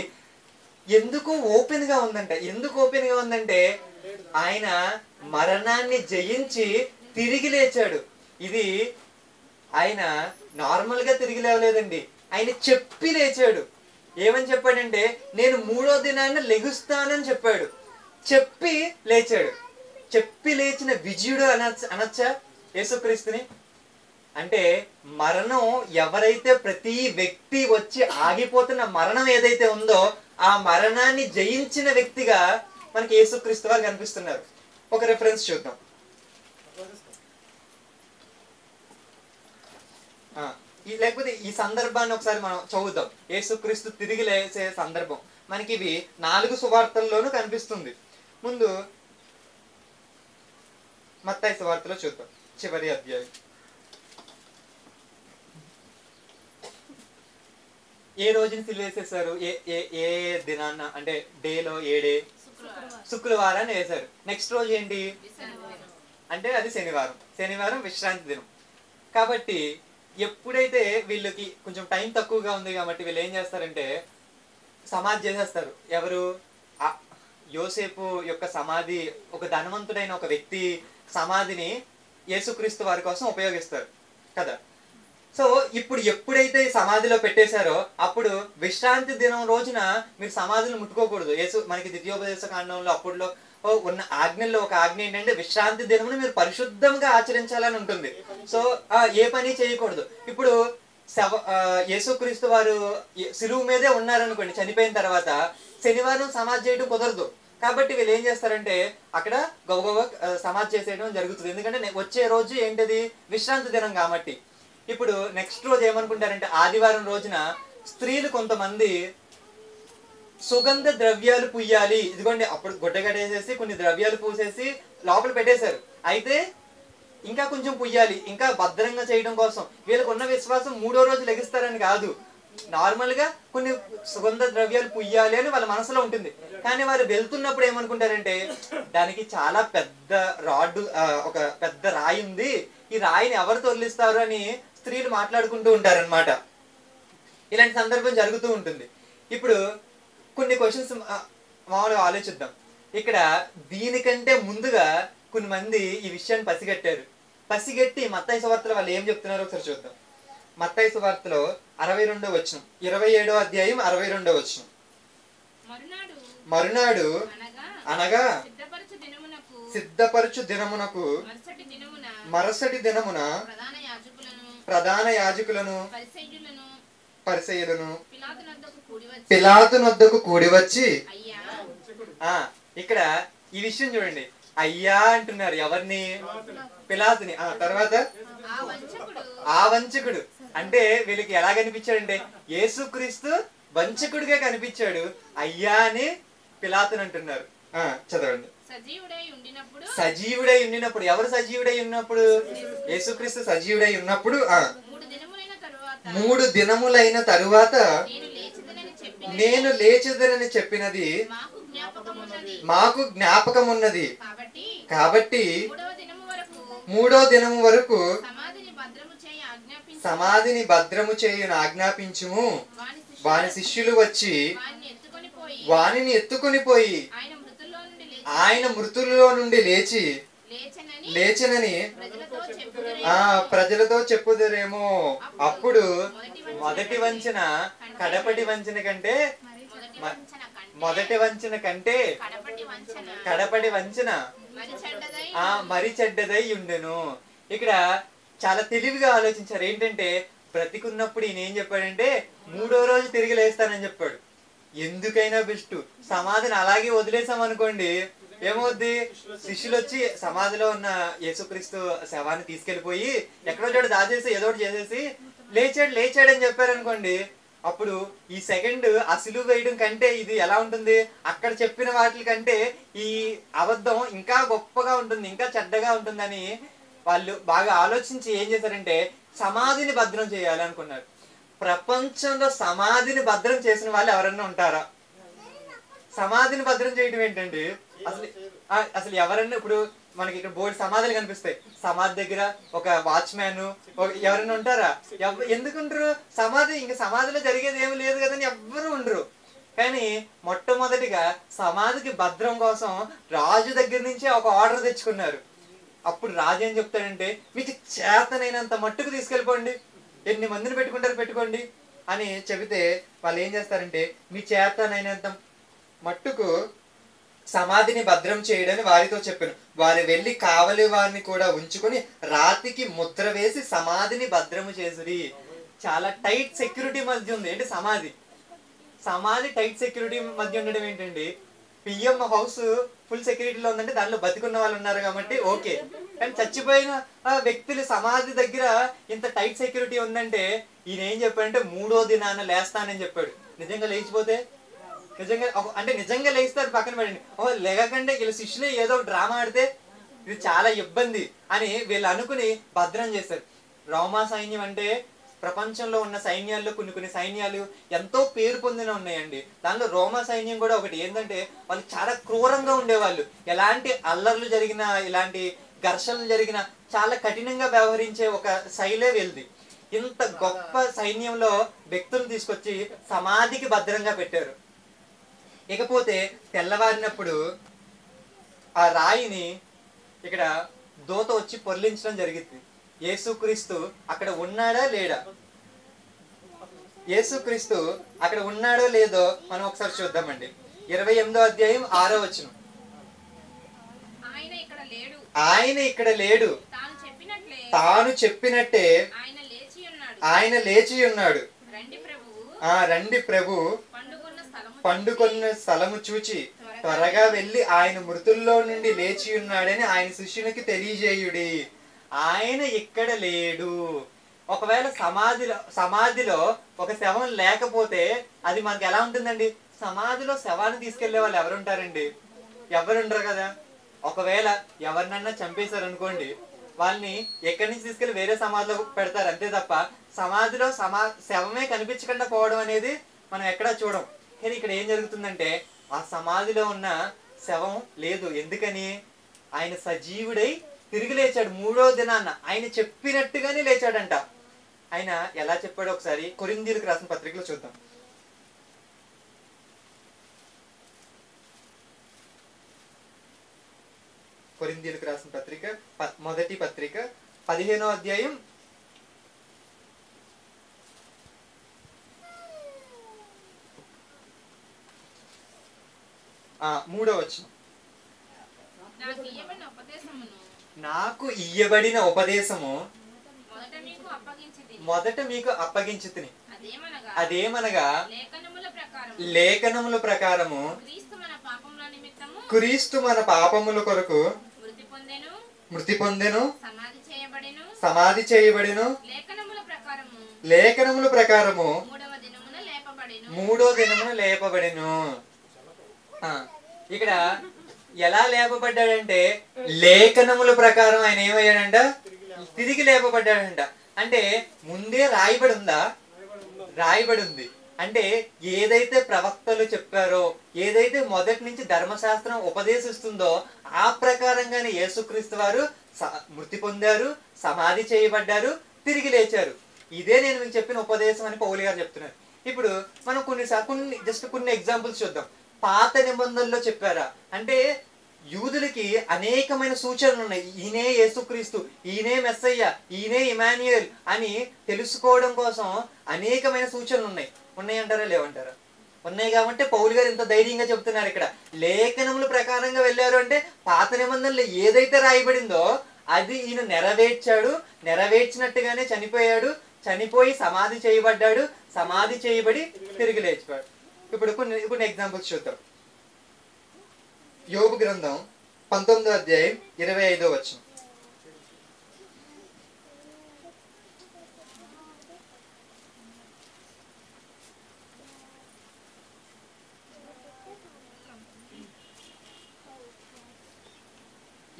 ఎందుకు ఓపెన్ గా ఉందంటే ఆయన మరణాన్ని జయించి తిరిగి లేచాడు. ఇది ఆయన నార్మల్ గా తిరిగి లేవలేదండి, ఆయన చెప్పి లేచాడు. ఏమని చెప్పాడంటే నేను 3వ దినాన్ని లెగుస్తానని చెప్పాడు. చెప్పి లేచాడు. చెప్పి లేచిన విజయుడు అనొచ్చా యేసుక్రీస్తుని? అంటే మరణం ఎవరైతే ప్రతి వ్యక్తి వచ్చి ఆగిపోతున్న మరణం ఏదైతే ఉందో ఆ మరణాన్ని జయించిన వ్యక్తిగా మనకి యేసుక్రీస్తు వారు కనిపిస్తున్నారు. ఒక రిఫరెన్స్ చూద్దాం. లేకపోతే ఈ సందర్భాన్ని ఒకసారి మనం చదువుదాం. యేసుక్రీస్తు తిరిగి లేచే సందర్భం మనకి ఇవి 4 సువార్తల్లోనూ కనిపిస్తుంది. ముందు మత్తయి సువార్తలో చూద్దాం, చివరి అధ్యాయం. ఏ రోజుని సిలువేసేసారు? ఏ దినాన్న అంటే డేలో ఏ డే? శుక్రవారాన్ని వేశారు. నెక్స్ట్ రోజు ఏంటి అంటే అది శనివారం విశ్రాంతి దినం. కాబట్టి ఎప్పుడైతే వీళ్ళకి కొంచెం టైం తక్కువగా ఉంది కాబట్టి వీళ్ళు ఏం చేస్తారంటే సమాధి చేసేస్తారు. ఎవరు? యోసేపు యొక్క సమాధి, ఒక ధనవంతుడైన ఒక వ్యక్తి సమాధిని యేసుక్రీస్తు వారి కోసం ఉపయోగిస్తారు కదా. సో ఇప్పుడు ఎప్పుడైతే సమాధిలో పెట్టేశారో అప్పుడు విశ్రాంతి దినం రోజున మీరు సమాధులు ముట్టుకోకూడదు. మనకి ద్వితీయోపదేశ కాండంలో అప్పుడులో ఉన్న ఆజ్ఞల్లో ఒక ఆజ్ఞ ఏంటంటే విశ్రాంతి దినమును మీరు పరిశుద్ధంగా ఆచరించాలని ఉంటుంది. సో ఏ పని చేయకూడదు. ఇప్పుడు యేసుక్రీస్తు వారు సిలువు మీదే ఉన్నారనుకోండి, చనిపోయిన తర్వాత శనివారం సమాధి చేయడం కుదరదు. కాబట్టి వీళ్ళు ఏం చేస్తారంటే అక్కడ గబగబ సమాధి చేసేయడం జరుగుతుంది. ఎందుకంటే వచ్చే రోజు ఏంటిది? విశ్రాంతి దినం కాబట్టి. ఇప్పుడు నెక్స్ట్ రోజు ఏమనుకుంటారంటే ఆదివారం రోజున స్త్రీలు కొంతమంది సుగంధ ద్రవ్యాలు పుయ్యాలి. ఇదిగోండి అప్పుడు గుడ్డగడేసేసి కొన్ని ద్రవ్యాలు పూసేసి లోపల పెట్టేశారు. అయితే ఇంకా కొంచెం పుయ్యాలి, ఇంకా భద్రంగా చేయడం కోసం. వీళ్ళకు ఉన్న విశ్వాసం 3వ రోజు లెగిస్తారని కాదు, నార్మల్ గా కొన్ని సుగంధ ద్రవ్యాలు పుయ్యాలి అని వాళ్ళ మనసులో ఉంటుంది. కానీ వారు వెళ్తున్నప్పుడు ఏమనుకుంటారంటే దానికి చాలా పెద్ద రాడ్డు, ఒక పెద్ద రాయి ఉంది, ఈ రాయిని ఎవరు తొలగిస్తారు అని స్త్రీలు మాట్లాడుకుంటూ ఉంటారనమాట. ఇలాంటి సందర్భం జరుగుతూ ఉంటుంది. ఇప్పుడు కొన్ని క్వశ్చన్స్ మామూలుగా ఆలోచిద్దాం. ఇక్కడ దీనికంటే ముందుగా కొన్ని మంది ఈ విషయాన్ని పసిగట్టి మత్తయి సువార్తలో వాళ్ళు ఏం చెప్తున్నారో ఒకసారి చూద్దాం. మత్తయి సువార్తలో 62వ వచనం, 27వ అధ్యాయం 62వ వచనం. మరునాడు అనగా సిద్ధపరచు దినమునకు మరుసటి దినమున ప్రధాన యాజకులను పరిసయ్యులను పిలాతు నొద్దకు కూడి వచ్చి, ఇక్కడ ఈ విషయం చూడండి, అయ్యా అంటున్నారు. ఎవరిని? పిలాతుని. తర్వాత ఆ వంచకుడు అంటే వీళ్ళకి ఎలా కనిపించాడంటే యేసుక్రీస్తు వంచకుడిగా కనిపించాడు. అయ్యా అని పిలాతుని అంటున్నారు. చదవండి. సజీవుడై ఉండినప్పుడు. ఎవరు సజీవుడై ఉన్నప్పుడు? యేసుక్రీస్తు సజీవుడై ఉన్నప్పుడు 3 దినములైన తరువాత నేను లేచెదనని చెప్పినది మాకు జ్ఞాపకం ఉన్నది. కాబట్టి 3వ దినము వరకు సమాధిని భద్రము చేయును ఆజ్ఞాపించుము. వాని శిష్యులు వచ్చి వానిని ఎత్తుకొని పోయి ఆయన మృతుల్లో నుండి లేచనని ప్రజలతో చెప్పుదురేమో. అప్పుడు మొదటి వంచన కడపటి వంచన కంటే కడపటి వంచన మరి చెడ్డదై ఉండెను. ఇక్కడ చాలా తెలివిగా ఆలోచించారు. ఏంటంటే బ్రతికున్నప్పుడు ఈయన ఏం చెప్పాడంటే 3వ రోజు తిరిగి లేస్తానని చెప్పాడు. ఎందుకైనా బెస్ట్. సమాధిని అలాగే వదిలేసాం అనుకోండి, ఏమవుద్ది? శిష్యులు వచ్చి సమాధిలో ఉన్న యేసుక్రీస్తు శవాన్ని తీసుకెళ్లిపోయి ఎక్కడో చోట దాచేసి ఏదో ఒకటి చేసేసి లేచాడని చెప్పారనుకోండి, అప్పుడు ఈ సెకండ్ ఆ సిలువ వేయడం కంటే ఇది ఎలా ఉంటుంది? అక్కడ చెప్పిన వాటి కంటే ఈ అబద్ధం ఇంకా గొప్పగా ఉంటుంది, ఇంకా చెడ్డగా ఉంటుందని వాళ్ళు బాగా ఆలోచించి ఏం చేశారంటే సమాధిని భద్రం చేయాలి అనుకున్నారు. ప్రపంచంలో సమాధిని భద్రం చేసిన వాళ్ళు ఎవరన్నా ఉంటారా? సమాధిని భద్రం చేయడం ఏంటండి? అసలు ఎవరన్నా ఇప్పుడు మనకి ఇక్కడ బోర్డు సమాధులు కనిపిస్తాయి. సమాధి దగ్గర ఒక వాచ్మ్యాన్ ఎవరైనా ఉంటారా? ఎందుకుంటారు? సమాధి, ఇంకా సమాధిలో జరిగేది ఏమి లేదు కదని ఎవ్వరు ఉండరు. కానీ మొట్టమొదటిగా సమాధికి భద్రం కోసం రాజు దగ్గర నుంచి ఒక ఆర్డర్ తెచ్చుకున్నారు. అప్పుడు రాజు ఏం చెప్తాడంటే, మీకు చేతనైనంత మట్టుకు తీసుకెళ్ళిపోండి, ఎన్ని మందిని పెట్టుకుంటారు పెట్టుకోండి అని చెబితే వాళ్ళు ఏం చేస్తారంటే, మీ చేతనైనంత మట్టుకు సమాధిని భద్రం చేయడని వారితో చెప్పాను. వారు వెళ్ళి కావలి వారిని కూడా ఉంచుకొని రాతికి ముద్ర వేసి సమాధిని భద్రము చేసిరి. చాలా టైట్ సెక్యూరిటీ మధ్య ఉంది. ఏంటి సమాధి? సమాధి టైట్ సెక్యూరిటీ మధ్య ఉండడం ఏంటండి? పిఎం హౌస్ ఫుల్ సెక్యూరిటీలో ఉందంటే దాంట్లో బతికున్న వాళ్ళు ఉన్నారు కాబట్టి ఓకే. కానీ చచ్చిపోయిన వ్యక్తులు సమాధి దగ్గర ఇంత టైట్ సెక్యూరిటీ ఉందంటే ఈయన ఏం చెప్పాడంటే 3వ దినాన లేస్తానని చెప్పాడు. నిజంగా లేచిపోతే, నిజంగా అంటే నిజంగా లేస్తే అది పక్కన పడండి, లేకంటే వీళ్ళ శిష్యులు ఏదో డ్రామా ఆడితే ఇది చాలా ఇబ్బంది అని వీళ్ళు అనుకుని భద్రం చేశారు. రోమా సైన్యం అంటే ప్రపంచంలో ఉన్న సైన్యాల్లో కొన్ని సైన్యాలు ఎంతో పేరు పొందిన ఉన్నాయండి. దానిలో రోమా సైన్యం కూడా ఒకటి. ఏంటంటే వాళ్ళు చాలా క్రూరంగా ఉండేవాళ్ళు. ఎలాంటి అల్లర్లు జరిగినా, ఇలాంటి ఘర్షణలు జరిగినా చాలా కఠినంగా వ్యవహరించే ఒక శైలే వీళ్ళది. ఇంత గొప్ప సైన్యంలో వ్యక్తులను తీసుకొచ్చి సమాధికి భద్రంగా పెట్టారు. ఇకపోతే తెల్లవారినప్పుడు ఆ రాయిని ఇక్కడ దూత వచ్చి పొర్లించడం జరిగింది. యేసుక్రీస్తు అక్కడ ఉన్నాడా లేడా? యేసుక్రీస్తు అక్కడ ఉన్నాడో లేదో మనం ఒకసారి చూద్దామండి. 28వ అధ్యాయం 6వ వచనం. ఆయన ఇక్కడ లేడు, తాను చెప్పినట్టే ఆయన లేచి ఉన్నాడు. రండి ప్రభు, పండుకొన్న స్థలము చూచి త్వరగా వెళ్ళి ఆయన మృతుల్లో నుండి లేచి ఉన్నాడని ఆయన శిష్యునికి తెలియజేయుడి. ఆయన ఇక్కడ లేడు. ఒకవేళ సమాధిలో ఒక శవం లేకపోతే అది మనకి ఎలా ఉంటుందండి? సమాధిలో శవాన్ని తీసుకెళ్లే వాళ్ళు ఎవరుంటారండి? ఎవరుండరు కదా. ఒకవేళ ఎవరినన్నా చంపేశారు అనుకోండి, వాళ్ళని ఎక్కడి నుంచి తీసుకెళ్లి వేరే సమాధిలో పెడతారు అంతే తప్ప సమాధిలో శవమే కనిపించకుండా పోవడం అనేది మనం ఎక్కడా చూడం. కానీ ఇక్కడ ఏం జరుగుతుందంటే ఆ సమాధిలో ఉన్న శవం లేదు. ఎందుకని? ఆయన సజీవుడై తిరిగి లేచాడు 3వ దినాన. ఆయన చెప్పినట్టుగానే లేచాడంట. ఆయన ఎలా చెప్పాడో ఒకసారి కొరింథీయులకు రాసిన పత్రికలో చూద్దాం. కొరింథీయులకు రాసిన పత్రిక మొదటి పత్రిక 15వ అధ్యాయం 3వ వచనం. నాకు ఇయ్యబడిన ఉపదేశము మొదట మీకు అప్పగించితిని. అదేమనగా లేఖనముల ప్రకారము క్రీస్తు మన పాపముల కొరకు మృతి పొందెను, సమాధి చేయబడెను, లేఖనముల ప్రకారము 3వ దినమున లేపబడెను. ఇక్కడ ఎలా లేపబడ్డాడంటే లేఖనముల ప్రకారం ఆయన ఏమయ్యాడంట? తిరిగి లేపబడ్డాడంట. అంటే ముందే రాయబడి ఉందా? రాయబడి ఉంది. అంటే ఏదైతే ప్రవక్తలు చెప్పారో, ఏదైతే మొదటి నుంచి ధర్మశాస్త్రం ఉపదేశిస్తుందో ఆ ప్రకారంగానే యేసుక్రీస్తు వారు మృతి పొందారు, సమాధి చేయబడ్డారు, తిరిగి లేచారు. ఇదే నేను మీకు చెప్పిన ఉపదేశం అని పౌలు గారు చెప్తున్నారు. ఇప్పుడు మనం కొన్ని ఎగ్జాంపుల్స్ చూద్దాం. పాత నిబంధనలో చెప్పారా అంటే యూదులకి అనేకమైన సూచనలు ఉన్నాయి. ఈయనే యేసుక్రీస్తు, ఈయనే మెస్సయ్య, ఈయనే ఇమాన్యుయేల్ అని తెలుసుకోవడం కోసం అనేకమైన సూచనలు ఉన్నాయంటారా లేవంటారా? ఉన్నాయి కాబట్టి పౌలు గారు ఇంత ధైర్యంగా చెబుతున్నారు. ఇక్కడ లేఖనముల ప్రకారంగా వెళ్ళారు అంటే పాత నిబంధనలో ఏదైతే రాయబడిందో అది ఈయన నెరవేర్చాడు, నెరవేర్చినట్టుగానే చనిపోయాడు, చనిపోయి సమాధి చేయబడ్డాడు, సమాధి చేయబడి తిరిగి లేచిపోయాడు. ఇప్పుడు కొన్ని ఎగ్జాంపుల్స్ చూద్దాం. యోబు గ్రంథం 19వ అధ్యాయం 25వ వచనం.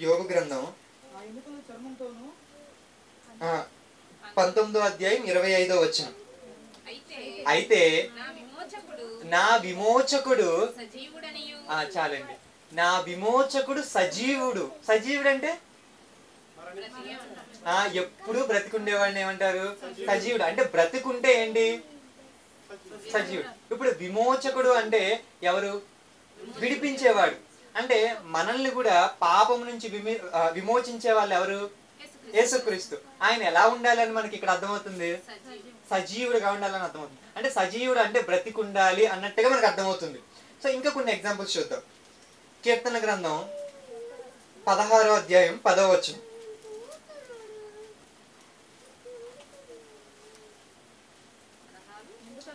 యోబు గ్రంథం 19వ అధ్యాయం 25వ వచనం. అయితే నా విమోచకుడు చాలండి, నా విమోచకుడు సజీవుడు. సజీవుడు అంటే ఎప్పుడు బ్రతికుండేవాడిని ఏమంటారు? సజీవుడు. అంటే బ్రతికుంటే ఏంటి? సజీవుడు. ఇప్పుడు విమోచకుడు అంటే ఎవరు? విడిపించేవాడు. అంటే మనల్ని కూడా పాపం నుంచి విమోచించే వాళ్ళు ఎవరు? యేసుక్రీస్తు. ఆయన ఎలా ఉండాలని మనకి ఇక్కడ అర్థమవుతుంది? సజీవుడుగా ఉండాలని అర్థమవుతుంది. అంటే సజీవుడు అంటే బ్రతికుండాలి అన్నట్టుగా మనకు అర్థమవుతుంది. సో ఇంకా కొన్ని ఎగ్జాంపుల్స్ చూద్దాం. కీర్తన గ్రంథం 16వ అధ్యాయం 10వ వచనం.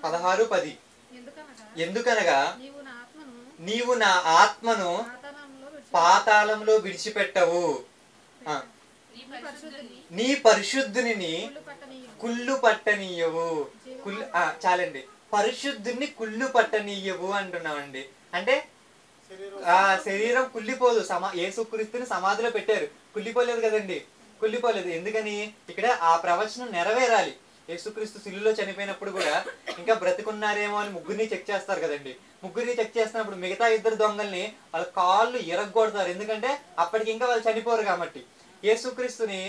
16:10. ఎందుకనగా నీవు నా ఆత్మను పాతాళంలో విడిచిపెట్టవు, నీ పరిశుద్ధుని కుళ్ళు పట్టనీయవు. చాలండి, పరిశుద్ధుని కుళ్ళు పట్టనీయవు అంటున్నామండి. అంటే శరీరం కుళ్ళిపోదు. యేసుక్రీస్తుని సమాధిలో పెట్టారు, కుళ్ళిపోలేదు కదండి, కుళ్ళిపోలేదు. ఎందుకని? ఇక్కడ ఆ ప్రవచనం నెరవేరాలి. యేసుక్రీస్తు సిలువలో చనిపోయినప్పుడు కూడా ఇంకా బ్రతికున్నారేమో అని ముగ్గురిని చెక్ చేస్తారు కదండి. ముగ్గురిని చెక్ చేస్తున్నప్పుడు మిగతా ఇద్దరు దొంగల్ని వాళ్ళ కాళ్ళు ఇరగ్గొడతారు. ఎందుకంటే అప్పటికి ఇంకా వాళ్ళు చనిపోరు కాబట్టి. యేసుక్రీస్తుని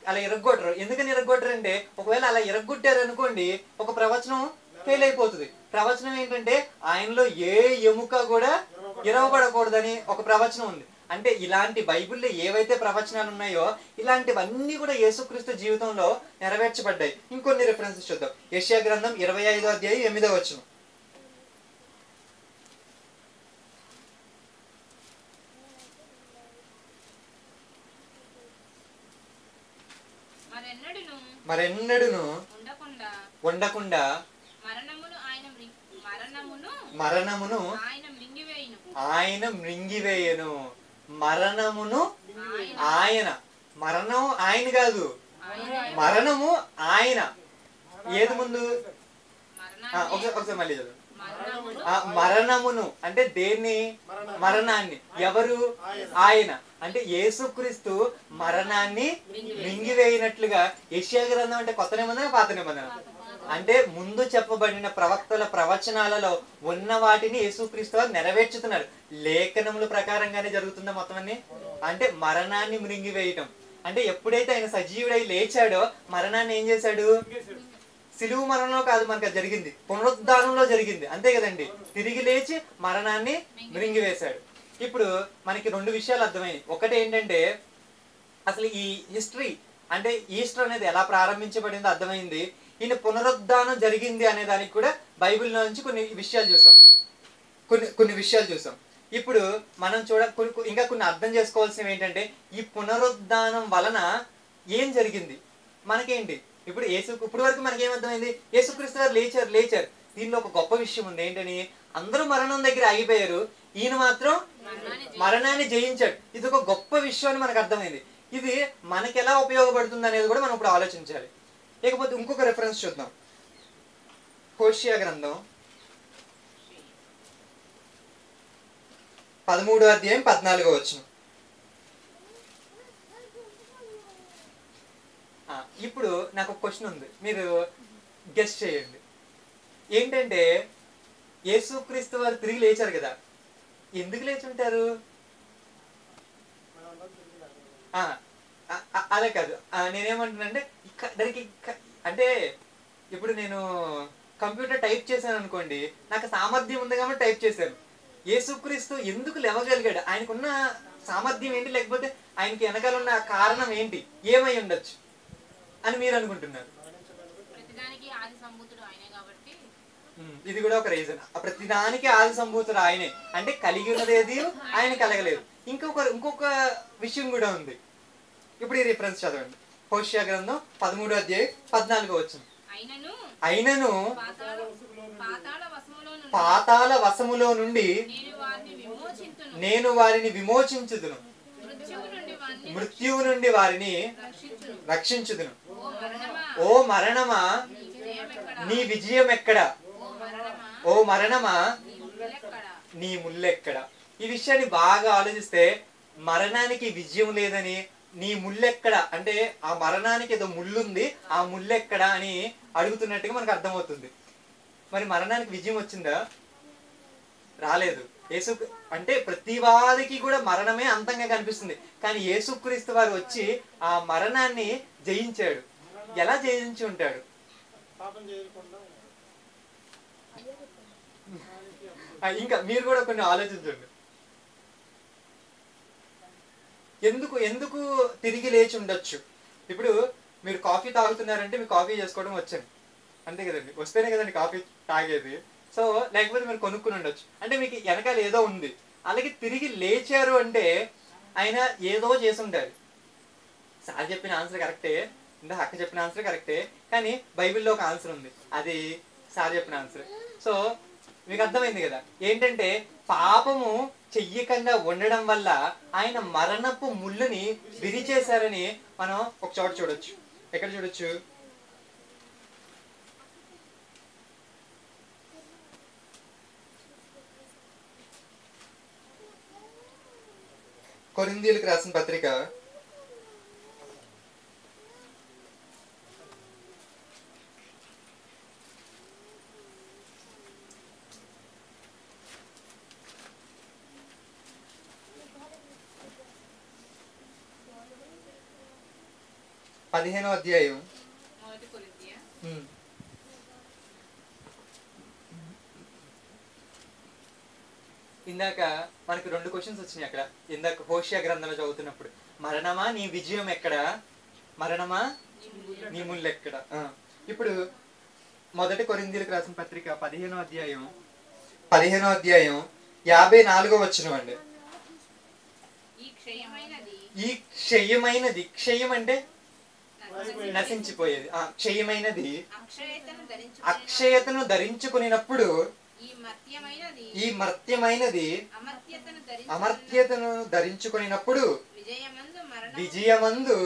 అలా ఇరగ్గొట్టరు. ఎందుకని ఇరగ్గొట్టరు అంటే, ఒకవేళ అలా ఇరగ్గొట్టారు అనుకోండి, ఒక ప్రవచనం ఫెయిల్ అయిపోతుంది. ప్రవచనం ఏంటంటే ఆయనలో ఏ ఎముక కూడా ఇరవబడకూడదని ఒక ప్రవచనం ఉంది. అంటే ఇలాంటి బైబిల్లో ఏవైతే ప్రవచనాలు ఉన్నాయో ఇలాంటివన్నీ కూడా యేసుక్రీస్తు జీవితంలో నెరవేర్చబడ్డాయి. ఇంకొన్ని రిఫరెన్సెస్ చూద్దాం. యెషయా గ్రంథం 25వ అధ్యాయం 8వ వచనం. మరెన్నడును ఉండకుండా మరణమును ఆయన మృంగివేయను. మరణమును ఆయన, మరణం ఆయన కాదు, మరణము ఆయన. ఏది ముందు? ఒకసారి మళ్ళీ చదువు. మరణమును అంటే దేన్ని? మరణాన్ని. ఎవరు? ఆయన. అంటే యేసుక్రీస్తు మరణాన్ని మింగివేయినట్లుగా. యెషయా గ్రంథం అంటే కొత్త నిబంధన, పాత నిబంధన. అంటే ముందు చెప్పబడిన ప్రవక్తల ప్రవచనాలలో ఉన్న వాటిని యేసుక్రీస్తు వారు నెరవేర్చుతున్నారు. లేఖనముల ప్రకారంగానే జరుగుతుందా మొత్తం అన్ని? అంటే మరణాన్ని మృంగివేయటం. అంటే ఎప్పుడైతే ఆయన సజీవుడై లేచాడో మరణాన్ని ఏం చేశాడు? సిలువు మరణంలో కాదు మనకు అది జరిగింది, పునరుద్ధానంలో జరిగింది. అంతే కదండి. తిరిగి లేచి మరణాన్ని మృంగివేశాడు. ఇప్పుడు మనకి రెండు విషయాలు అర్థమైంది. ఒకటి ఏంటంటే అసలు ఈ హిస్టరీ అంటే ఈస్టర్ అనేది ఎలా ప్రారంభించబడిందో అర్థమైంది. ఈయన పునరుద్ధానం జరిగింది అనే దానికి కూడా బైబిల్లో నుంచి కొన్ని విషయాలు చూసాం. ఇప్పుడు మనం ఇంకా కొన్ని అర్థం చేసుకోవాల్సినవి ఏంటంటే, ఈ పునరుద్ధానం వలన ఏం జరిగింది మనకేంటి? ఇప్పుడు ఇప్పుడు వరకు మనకి ఏమర్థమైంది? యేసుక్రీస్తు గారు లేచారు. దీనిలో ఒక గొప్ప విషయం ఉంది. ఏంటని? అందరూ మరణం దగ్గర ఆగిపోయారు, ఈయన మాత్రం మరణాన్ని జయించాడు. ఇది ఒక గొప్ప విషయం అని మనకు అర్థమైంది. ఇది మనకి ఎలా ఉపయోగపడుతుంది అనేది కూడా మనం ఇప్పుడు ఆలోచించాలి. లేకపోతే ఇంకొక రెఫరెన్స్ చూద్దాం. హోషియా గ్రంథం 13వ అధ్యాయం 14వ వచనం. ఇప్పుడు నాకు ఒక క్వశ్చన్ ఉంది, మీరు గెస్ చేయండి. ఏంటంటే యేసుక్రీస్తు వారు తిరిగి లేచారు కదా, ఎందుకు లేచి ఉంటారు? అదే కాదు, నేనేమంటున్నానంటే దానికి అంటే ఇప్పుడు నేను కంప్యూటర్ టైప్ చేశాను అనుకోండి, నాకు సామర్థ్యం ఉంది కాబట్టి టైప్ చేశాను. యేసుక్రీస్తు ఎందుకు లేవగలిగాడు? ఆయనకున్న సామర్థ్యం ఏంటి? లేకపోతే ఆయనకి వెనకాల ఉన్న కారణం ఏంటి? ఏమై ఉండొచ్చు అని మీరు అనుకుంటున్నారు? ఇది కూడా ఒక రీజన్. ప్రతిదానికి ఆది సంభూతుడు ఆయనే. అంటే కలిగి ఉన్నదేది ఆయన కలగలేదు. ఇంకొక విషయం కూడా ఉంది. ఇప్పుడు ఈ రిఫరెన్స్ చదవండి. హోషియా గ్రంథం 13వ అధ్యాయం 14వ వచనం. అయినను పాతాళ వశములో నుండి నేను వారిని విమోచించుదును, మృత్యువు నుండి వారిని రక్షించుదును. ఓ మరణమా నీ విజయం ఎక్కడ? ఓ మరణమా నీ ముల్లెక్కడ? ఈ విషయాన్ని బాగా ఆలోచిస్తే మరణానికి విజయం లేదని, నీ ముల్లెక్కడ అంటే ఆ మరణానికి ఏదో ముళ్ళుంది, ఆ ముల్లెక్కడ అని అడుగుతున్నట్టుగా మనకు అర్థమవుతుంది. మరి మరణానికి విజయం వచ్చిందా? రాలేదు. యేసు అంటే ప్రతి వారికి కూడా మరణమే అంతంగా కనిపిస్తుంది. కానీ యేసుక్రీస్తు వారు వచ్చి ఆ మరణాన్ని జయించాడు. ఎలా జయించి ఉంటాడు? ఇంకా మీరు కూడా కొన్ని ఆలోచించండి. ఎందుకు ఎందుకు తిరిగి లేచి ఉండొచ్చు? ఇప్పుడు మీరు కాఫీ తాగుతున్నారంటే మీకు కాఫీ చేసుకోవడం వచ్చండి, అంతే కదండి, వస్తేనే కదండి కాఫీ తాగేది. సో లేకపోతే మీరు కొనుక్కుని ఉండొచ్చు, అంటే మీకు వెనకాల ఏదో ఉంది. అలాగే తిరిగి లేచారు అంటే ఆయన ఏదో చేసి ఉండాలి. సార్ చెప్పిన ఆన్సర్ కరెక్టే, ఇందా అక్క చెప్పిన ఆన్సర్ కరెక్టే, కానీ బైబిల్లో ఒక ఆన్సర్ ఉంది, అది సార్ చెప్పిన ఆన్సర్. సో మీకు అర్థమైంది కదా, ఏంటంటే పాపము చెయ్యకుండా ఉండడం వల్ల ఆయన మరణపు ముళ్ళుని విరిచేశారని మనం ఒక చోట చూడొచ్చు. ఎక్కడ చూడొచ్చు? కొరింథీయులకు రాసిన పత్రిక 15వ అధ్యాయం. ఇందాక మనకి 2 క్వశ్చన్స్ వచ్చినాయి అక్కడ. ఇందాక హోషియా గ్రంథంలో చదువుతున్నప్పుడు, మరణమా నీ విజయం ఎక్కడ, మరణమా నీ ముళ్ళు ఎక్కడ. ఇప్పుడు మొదటి కొరింథీయులకు రాసిన పత్రిక 15వ అధ్యాయం 54వ వచనం అండి. ఈ క్షయమైనది, క్షయం అంటే నశించిపోయేది, క్షయమైనది అక్షయతను ధరించుకున్నప్పుడు ఈ మర్త్యమైనది అమర్త్యతను ధరించుకున్నప్పుడు విజయమందు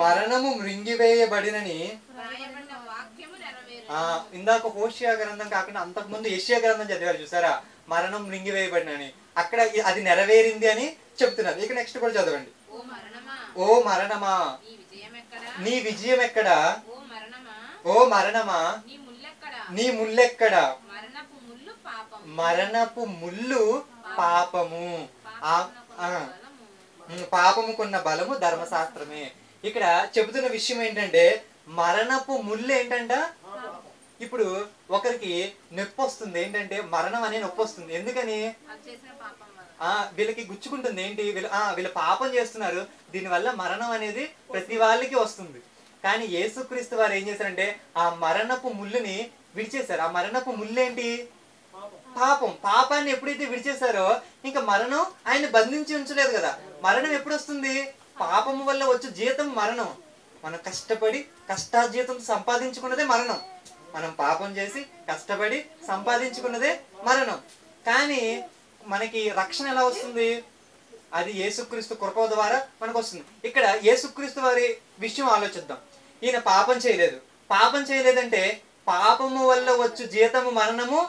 మరణము మృంగివేయబడినని. ఇందాక హోషియా గ్రంథం కాకుండా అంతకుముందు యెషయా గ్రంథం చదివారు చూసారా, మరణం మృంగివేయబడినని, అక్కడ అది నెరవేరింది అని చెప్తున్నారు. ఇక నెక్స్ట్ కూడా చదవండి. ఓ మరణమా నీ విజయం ఎక్కడ, ఓ మరణమా నీ ముల్లెక్కడ. మరణపు ముళ్ళు పాపము, పాపముకున్న బలము ధర్మశాస్త్రమే. ఇక్కడ చెబుతున్న విషయం ఏంటంటే మరణపు ముళ్ళు ఏంటంట. ఇప్పుడు ఒకరికి నొప్పి వస్తుంది, ఏంటంటే మరణం అనే నొప్పి వస్తుంది. ఎందుకని? వీళ్ళకి గుచ్చుకుంటుంది. ఏంటి? వీళ్ళు పాపం చేస్తున్నారు, దీనివల్ల మరణం అనేది ప్రతి వాళ్ళకి వస్తుంది. కానీ యేసుక్రీస్తు వారు ఏం చేశారంటే ఆ మరణపు ముళ్ళుని విడిచేశారు. ఆ మరణపు ముళ్ళు ఏంటి? పాపం. పాపాన్ని ఎప్పుడైతే విడిచేశారో ఇంకా మరణం ఆయన బంధించి ఉంచలేదు కదా. మరణం ఎప్పుడు వస్తుంది? పాపము వల్ల వచ్చే జీతం మరణం. మనం కష్టపడి కష్టార్జితం సంపాదించుకున్నదే మరణం. మనం పాపం చేసి కష్టపడి సంపాదించుకున్నదే మరణం. కానీ మనకి రక్షణ ఎలా వస్తుంది? అది యేసుక్రీస్తు కృప ద్వారా మనకు వస్తుంది. ఇక్కడ యేసుక్రీస్తు వారి విషయం ఆలోచిద్దాం. ఈయన పాపం చేయలేదు. పాపం చేయలేదంటే పాపము వల్ల వచ్చు జీతము మరణము,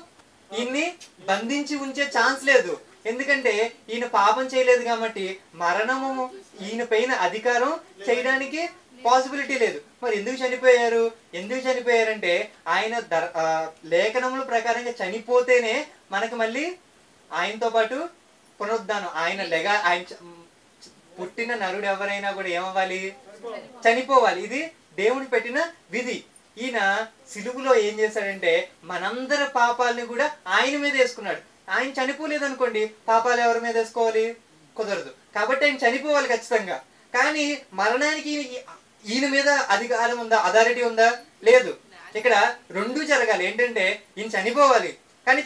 ఈయన్ని బంధించి ఉంచే ఛాన్స్ లేదు. ఎందుకంటే ఈయన పాపం చేయలేదు కాబట్టి మరణము ఈయన పైన అధికారం చేయడానికి పాసిబిలిటీ లేదు. మరి ఎందుకు చనిపోయారు? ఎందుకు చనిపోయారంటే ఆయన లేఖనముల ప్రకారంగా చనిపోతేనే మనకు మళ్ళీ ఆయనతో పాటు పునరుద్ధానం. ఆయన ఆయన పుట్టిన నరుడు ఎవరైనా కూడా ఏమవ్వాలి? చనిపోవాలి. ఇది దేవుడు పెట్టిన విధి. ఈయన సిలువులో ఏం చేశాడంటే మనందరి పాపాలని కూడా ఆయన మీద వేసుకున్నాడు. ఆయన చనిపోలేదు అనుకోండి, పాపాలు ఎవరి మీద వేసుకోవాలి? కుదరదు. కాబట్టి ఆయన చనిపోవాలి ఖచ్చితంగా. కానీ మరణానికి ఈయన మీద అధికారం ఉందా? అథారిటీ ఉందా? లేదు. ఇక్కడ రెండూ జరగాలి. ఏంటంటే ఈయన చనిపోవాలి, కానీ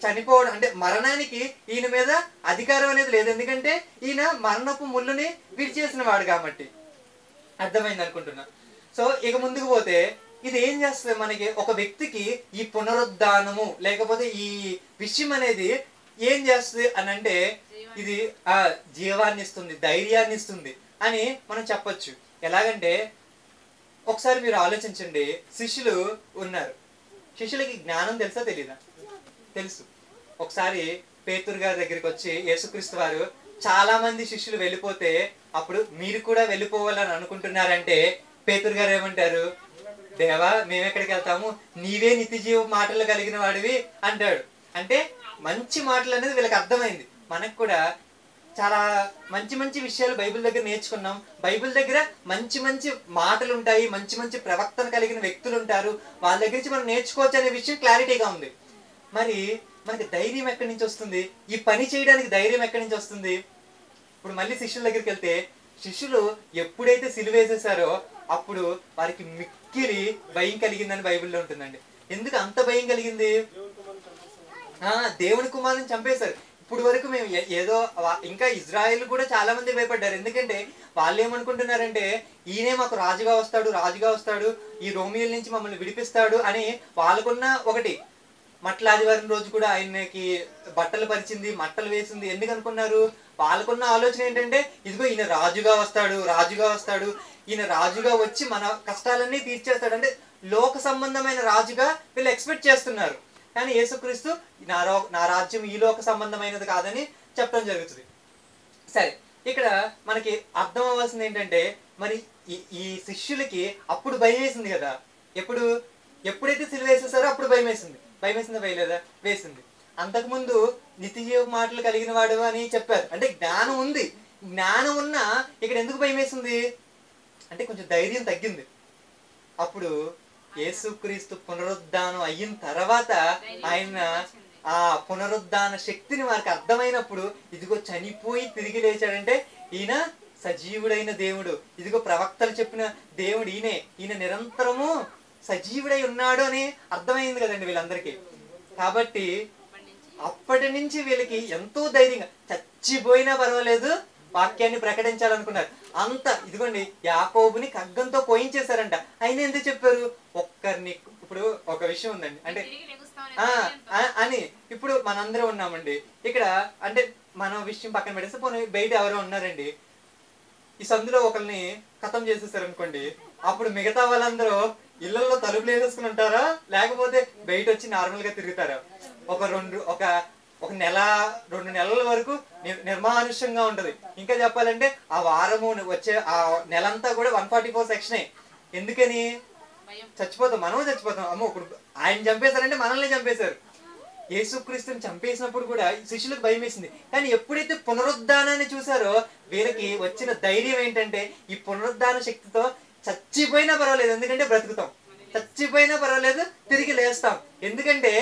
చనిపోవడం అంటే మరణానికి ఈయన మీద అధికారం అనేది లేదు. ఎందుకంటే ఈయన మరణపు ముళ్ళుని విడిచేసిన వాడు కాబట్టి. అర్థమైంది అనుకుంటున్నా. సో ఇక ముందుకు పోతే ఇది ఏం చేస్తుంది మనకి? ఒక వ్యక్తికి ఈ పునరుద్ధానము లేకపోతే ఈ విషయం అనేది ఏం చేస్తుంది అని అంటే ఇది జీవాన్ని ఇస్తుంది, ధైర్యాన్ని ఇస్తుంది అని మనం చెప్పొచ్చు. ఎలాగంటే ఒకసారి మీరు ఆలోచించండి. శిష్యులు ఉన్నారు. శిష్యులకి జ్ఞానం తెలుసా తెలీదా? తెలుసు. ఒకసారి పేతురు గారి దగ్గరికి వచ్చి యేసుక్రీస్తు వారు చాలా మంది శిష్యులు వెళ్ళిపోతే అప్పుడు మీరు కూడా వెళ్ళిపోవాలని అనుకుంటున్నారంటే పేతురు గారు ఏమంటారు? దేవా, మేమెక్కడికి వెళ్తాము, నీవే నిత్య జీవ మాటలు కలిగిన వాడివి అంటాడు. అంటే మంచి మాటలు అనేది వీళ్ళకి అర్థమైంది. మనకు కూడా చాలా మంచి మంచి విషయాలు బైబిల్ దగ్గర నేర్చుకున్నాం. బైబిల్ దగ్గర మంచి మంచి మాటలు ఉంటాయి, మంచి మంచి ప్రవక్తన కలిగిన వ్యక్తులు ఉంటారు, వాళ్ళ దగ్గర నుంచి మనం నేర్చుకోవచ్చు అనే విషయం క్లారిటీగా ఉంది. మరి మనకి ధైర్యం ఎక్కడి నుంచి వస్తుంది? ఈ పని చేయడానికి ధైర్యం ఎక్కడి నుంచి వస్తుంది? ఇప్పుడు మళ్ళీ శిష్యుల దగ్గరికి వెళ్తే, శిష్యులు ఎప్పుడైతే సిలువేసేసారో అప్పుడు వారికి మిక్కిలి భయం కలిగిందని బైబిల్లో ఉంటుందండి. ఎందుకు అంత భయం కలిగింది? దేవుని కుమారుని చంపేశారు. ఇప్పుడు వరకు మేము ఏదో ఇంకా ఇజ్రాయెల్ కూడా చాలా మంది భయపడ్డారు. ఎందుకంటే వాళ్ళు ఏమనుకుంటున్నారంటే ఈయనే మాకు రాజుగా వస్తాడు, ఈ రోమియోల నుంచి మమ్మల్ని విడిపిస్తాడు అని వాళ్ళకున్న ఒకటి. మట్ల ఆదివారం రోజు కూడా ఆయనకి బట్టలు పరిచింది, మట్టలు వేసింది. ఎందుకు అనుకున్నారు? వాళ్ళకున్న ఆలోచన ఏంటంటే ఇదిగో ఈయన రాజుగా వస్తాడు, ఈయన రాజుగా వచ్చి మన కష్టాలన్నీ తీర్చేస్తాడు, అంటే లోక సంబంధమైన రాజుగా వీళ్ళు ఎక్స్పెక్ట్ చేస్తున్నారు. కానీ యేసుక్రీస్తు నా రాజ్యం ఈ లోక సంబంధమైనది కాదని చెప్పడం జరుగుతుంది. సరే, ఇక్కడ మనకి అర్థం అవ్వాల్సింది ఏంటంటే మరి ఈ శిష్యులకి అప్పుడు భయం వేసింది కదా. ఎప్పుడైతే సిలువ వేసేసారో అప్పుడు భయం వేసిందా? వేయలేదా? వేసింది. అంతకుముందు నిత్యజీవ మాటలు కలిగిన వాడు అని చెప్పారు, అంటే జ్ఞానం ఉంది. జ్ఞానం ఉన్నా ఇక్కడ ఎందుకు భయం వేసింది అంటే కొంచెం ధైర్యం తగ్గింది. అప్పుడు యేసుక్రీస్తు పునరుద్ధానం అయిన తర్వాత ఆయన ఆ పునరుద్ధాన శక్తిని వారికి అర్థమైనప్పుడు ఇదిగో చనిపోయి తిరిగి లేచాడంటే ఈయన సజీవుడైన దేవుడు, ఇదిగో ప్రవక్తలు చెప్పిన దేవుడు ఈయన నిరంతరము సజీవుడై ఉన్నాడు అని అర్థమైంది కదండి వీళ్ళందరికీ. కాబట్టి అప్పటి నుంచి వీళ్ళకి ఎంతో ధైర్యంగా చచ్చిపోయినా పర్వాలేదు వాక్యాన్ని ప్రకటించాలనుకున్నారు. అంత ఇదిగోండి యాకోబుని ఖడ్గంతో పోయించేశారంట. అయినా ఎందుకు చెప్పారు? ఒక్కరిని. ఇప్పుడు ఒక విషయం ఉందండి, అంటే అని ఇప్పుడు మనందరం ఉన్నామండి ఇక్కడ, అంటే మన విషయం పక్కన పెడేస్తే పోనీ బయట ఎవరో ఉన్నారండి, ఈ సందులో ఒకరిని ఖతం చేసేసారు అనుకోండి, అప్పుడు మిగతా వాళ్ళందరూ ఇళ్లలో తలుపులు వేసేసుకుని ఉంటారా, లేకపోతే బయట వచ్చి నార్మల్ గా తిరుగుతారా? ఒక నెల 2 నెలల వరకు నిర్మానుష్యంగా ఉంటది. ఇంకా చెప్పాలంటే ఆ వారము వచ్చే ఆ నెలంతా కూడా 144 సెక్షనే. ఎందుకని? చచ్చిపోతాం, మనము చచ్చిపోతాం. అమ్మో, ఇప్పుడు ఆయన చంపేశారంటే మనల్ని చంపేశారు. యేసుక్రీస్తుని చంపేసినప్పుడు కూడా శిష్యులకు భయం వేసింది. కానీ ఎప్పుడైతే పునరుద్ధానాన్ని చూసారో వీళ్ళకి వచ్చిన ధైర్యం ఏంటంటే ఈ పునరుద్ధాన శక్తితో చచ్చిపోయినా పర్వాలేదు, ఎందుకంటే బ్రతుకుతాం, చచ్చిపోయినా పర్వాలేదు తిరిగి లేస్తాం. ఎందుకంటే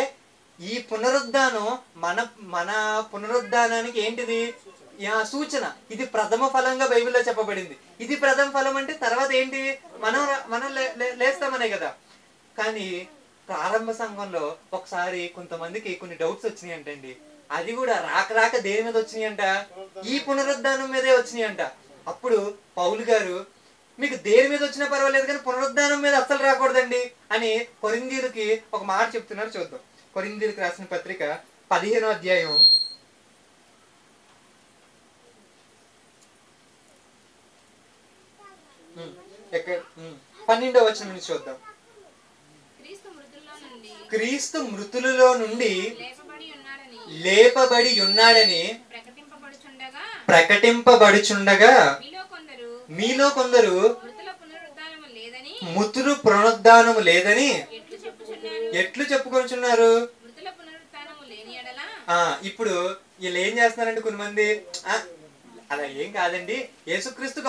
ఈ పునరుద్ధానం మన పునరుద్ధానానికి ఏంటిది? సూచన. ఇది ప్రథమ ఫలంగా బైబిల్లో చెప్పబడింది. ఇది ప్రథమ ఫలం అంటే తర్వాత ఏంటి? మనం లేస్తామనే కదా. కానీ ప్రారంభ సంఘంలో ఒకసారి కొంతమందికి కొన్ని డౌట్స్ వచ్చినాయి అంటండి. అది కూడా రాక దేని మీద వచ్చినాయి అంట? ఈ పునరుద్ధానం మీదే వచ్చినాయి అంట. అప్పుడు పౌలు గారు మీకు దేని మీద వచ్చినా పర్వాలేదు కానీ పునరుద్ధానం మీద అస్సలు రాకూడదండి అని కొరింథీయులకి ఒక మాట చెప్తున్నారు. చూద్దాం. కొరింథీయులకు రాసిన పత్రిక 15వ అధ్యాయం 12వ వచనం నుంచి చూద్దాం. క్రీస్తు మృతులలో నుండి లేపబడి ఉన్నాడని ప్రకటింపబడుచుండగా మీలో కొందరు మృతుల పునరుద్ధానము లేదని ఎట్లు చెప్పుకొనుచున్నారు? ఇప్పుడు వీళ్ళు ఏం చేస్తున్నారంటే కొంతమంది అలా ఏం కాదండి, యేసుక్రీస్తు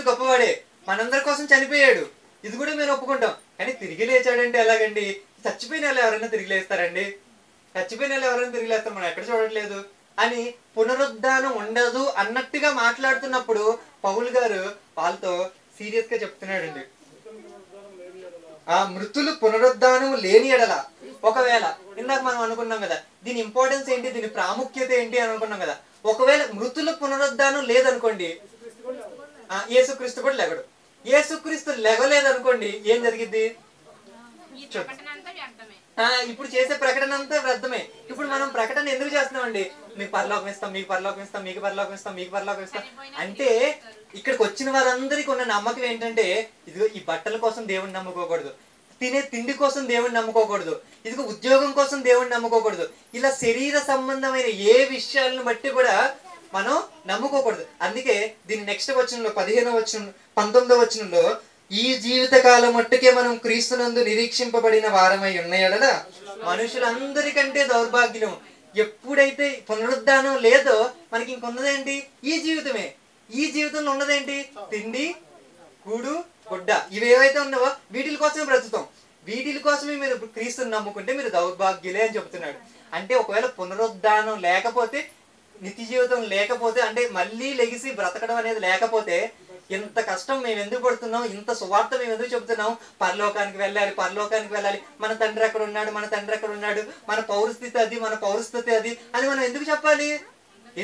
గొప్పవాడే, మనందరి కోసం చనిపోయాడు, ఇది కూడా మేము ఒప్పుకుంటాం. కానీ తిరిగి లేచాడంటే ఎలాగండి? చచ్చిపోయిన వాళ్ళు ఎవరైనా తిరిగి లేస్తారండి? మనం ఎక్కడ చూడట్లేదు అని పునరుద్ధానం ఉండదు అన్నట్టుగా మాట్లాడుతున్నప్పుడు పౌలు గారు వాళ్ళతో సీరియస్ గా చెప్తున్నాడండి. మృతులు పునరుద్ధానం లేని ఎడల, ఒకవేళ ఇందాక మనం అనుకున్నాం కదా దీని ఇంపార్టెన్స్ ఏంటి, దీని ప్రాముఖ్యత ఏంటి అని అనుకున్నాం కదా. ఒకవేళ మృతుల పునరుద్ధానం లేదనుకోండి, యేసుక్రీస్తు కూడా లెగడు. యేసుక్రీస్తు లెగలేదనుకోండి ఏం జరిగింది? ఇప్పుడు చేసే ప్రకటన అంతా వ్యర్థమే. ఇప్పుడు మనం ప్రకటన ఎందుకు చేస్తున్నామండి? మీకు పరలోకం ఇస్తాం, మీకు పరలోకం ఇస్తాం, మీకు పరలోకం ఇస్తాం, మీకు పరలోకం ఇస్తాం అంటే ఇక్కడికి వచ్చిన వారందరికీ ఉన్న నమ్మకం ఏంటంటే ఇదిగో ఈ బట్టల కోసం దేవుణ్ణి నమ్ముకోకూడదు, తినే తిండి కోసం దేవుణ్ణి నమ్ముకోకూడదు, ఇదిగో ఉద్యోగం కోసం దేవుణ్ణి నమ్ముకోకూడదు. ఇలా శరీర సంబంధమైన ఏ విషయాలను బట్టి కూడా మనం నమ్ముకోకూడదు. అందుకే దీని నెక్స్ట్ వచనంలో 19వ వచనంలో ఈ జీవిత కాలం మట్టుకే మనం క్రీస్తునందు నిరీక్షింపబడిన వారమై ఉన్న ఎడల మనుషులందరికంటే దౌర్భాగ్యం. ఎప్పుడైతే పునరుద్ధానం లేదో మనకి ఇంకొన్నదేంటి? ఈ జీవితమే. ఈ జీవితంలో ఉన్నదేంటి? తిండి, కూడు, గుడ్డ. ఇవేవైతే ఉన్నావో వీటిల కోసమే బ్రతుకుతాం. వీటిల కోసమే మీరు క్రీస్తుని నమ్ముకుంటే మీరు దౌర్భాగ్యులే అని చెప్తున్నాడు. అంటే ఒకవేళ పునరుద్ధానం లేకపోతే, నిత్య జీవితం లేకపోతే, అంటే మళ్ళీ లెగిసి బ్రతకడం అనేది లేకపోతే ఇంత కష్టం మేము ఎందుకు పడుతున్నాం? ఇంత సువార్త మేము ఎందుకు చెబుతున్నాం? పరలోకానికి వెళ్ళాలి, పరలోకానికి వెళ్ళాలి, మన తండ్రి ఎక్కడ ఉన్నాడు, మన తండ్రి ఎక్కడ ఉన్నాడు, మన పౌరస్థితి అది, మన పౌరస్థితి అది అని మనం ఎందుకు చెప్పాలి?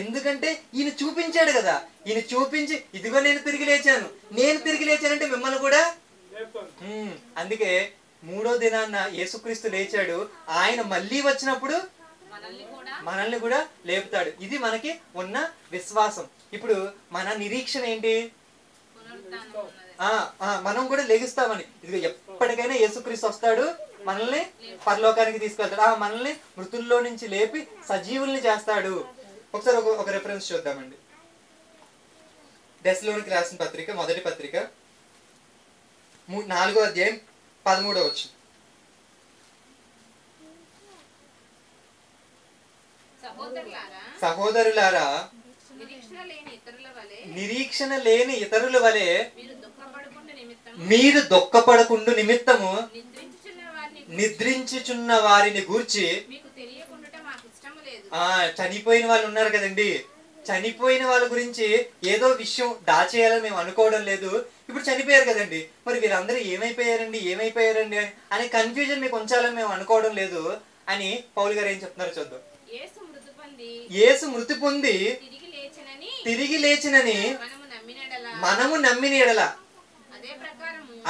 ఎందుకంటే ఈయన చూపించాడు కదా. ఈయన చూపించి ఇదిగో నేను తిరిగి లేచాను, నేను తిరిగి లేచానంటే మిమ్మల్ని కూడా. అందుకే 3వ దినాన్న యేసుక్రీస్తు లేచాడు. ఆయన మళ్ళీ వచ్చినప్పుడు మనల్ని కూడా లేపుతాడు. ఇది మనకి ఉన్న విశ్వాసం. ఇప్పుడు మన నిరీక్షణ ఏంటి? మనం కూడా లెగుస్తామని. ఇదిగో ఎప్పటికైనా యేసుక్రీస్తు వస్తాడు, మనల్ని పరలోకానికి తీసుకెళ్తాడు, మనల్ని మృతుల్లో నుంచి లేపి సజీవుల్ని చేస్తాడు. ఒకసారి ఒక రెఫరెన్స్ చూద్దామండి. దెస్సలోనికి రాసిన పత్రిక, మొదటి పత్రిక 4వ అధ్యాయం 13వ వచనం. సహోదరులారా, నిరీక్షణ లేని ఇతరుల వలె మీరు దుఃఖపడకుండు నిమిత్తము నిద్రించుచున్న వారిని గూర్చి. చనిపోయిన వాళ్ళు ఉన్నారు కదండి, చనిపోయిన వాళ్ళ గురించి ఏదో విషయం దాచేయాలని మేము అనుకోవడం లేదు. ఇప్పుడు చనిపోయారు కదండి, మరి వీళ్ళందరూ ఏమైపోయారండి అనే కన్ఫ్యూజన్ మీకు ఉంచాలని మేము అనుకోవడం లేదు అని పౌలు గారు ఏం చెప్తున్నారో చూద్దాం. యేసు మృతి పొంది తిరిగి లేచినని మనము నమ్మిన ఎడల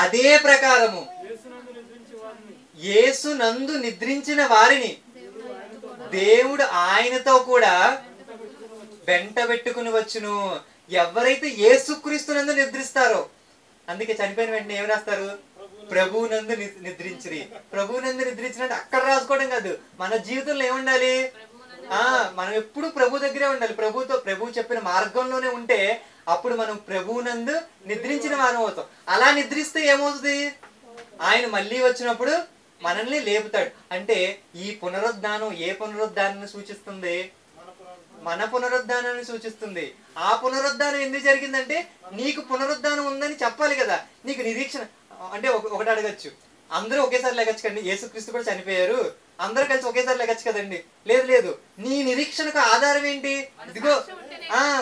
అదే ప్రకారము యేసు నందు నిద్రించిన వారిని దేవుడు ఆయనతో కూడా వెంట పెట్టుకుని వచ్చును. ఎవరైతే యేసుక్రీస్తునందు నిద్రిస్తారో, అందుకే చనిపోయిన వెంటనే ఏమి రాస్తారు? ప్రభువునందు నిద్రించిరి. ప్రభువునందు నిద్రించినట్టు అక్కడ రాసుకోవడం కాదు, మన జీవితంలో ఏముండాలి? మనం ఎప్పుడు ప్రభు దగ్గరే ఉండాలి. ప్రభువు చెప్పిన మార్గంలోనే ఉంటే అప్పుడు మనం ప్రభువునందు నిద్రించిన వారం అవుతాం. అలా నిద్రిస్తే ఏమవుతుంది? ఆయన మళ్ళీ వచ్చినప్పుడు మనల్ని లేపుతాడు. అంటే ఈ పునరుద్ధానం ఏ పునరుద్ధానాన్ని సూచిస్తుంది? మన పునరుద్ధానాన్ని సూచిస్తుంది. ఆ పునరుద్ధానం ఎందుకు జరిగిందంటే నీకు పునరుద్ధానం ఉందని చెప్పాలి కదా. నీకు నిరీక్షణ అంటే ఒకటి అడగచ్చు, అందరూ ఒకేసారి లెగచ్చు కదండి. యేసుక్రీస్తు కూడా చనిపోయారు, అందరూ కలిసి ఒకేసారి లెగచ్చు కదండి. లేదు, నీ నిరీక్షణకు ఆధారం ఏంటి? ఇదిగో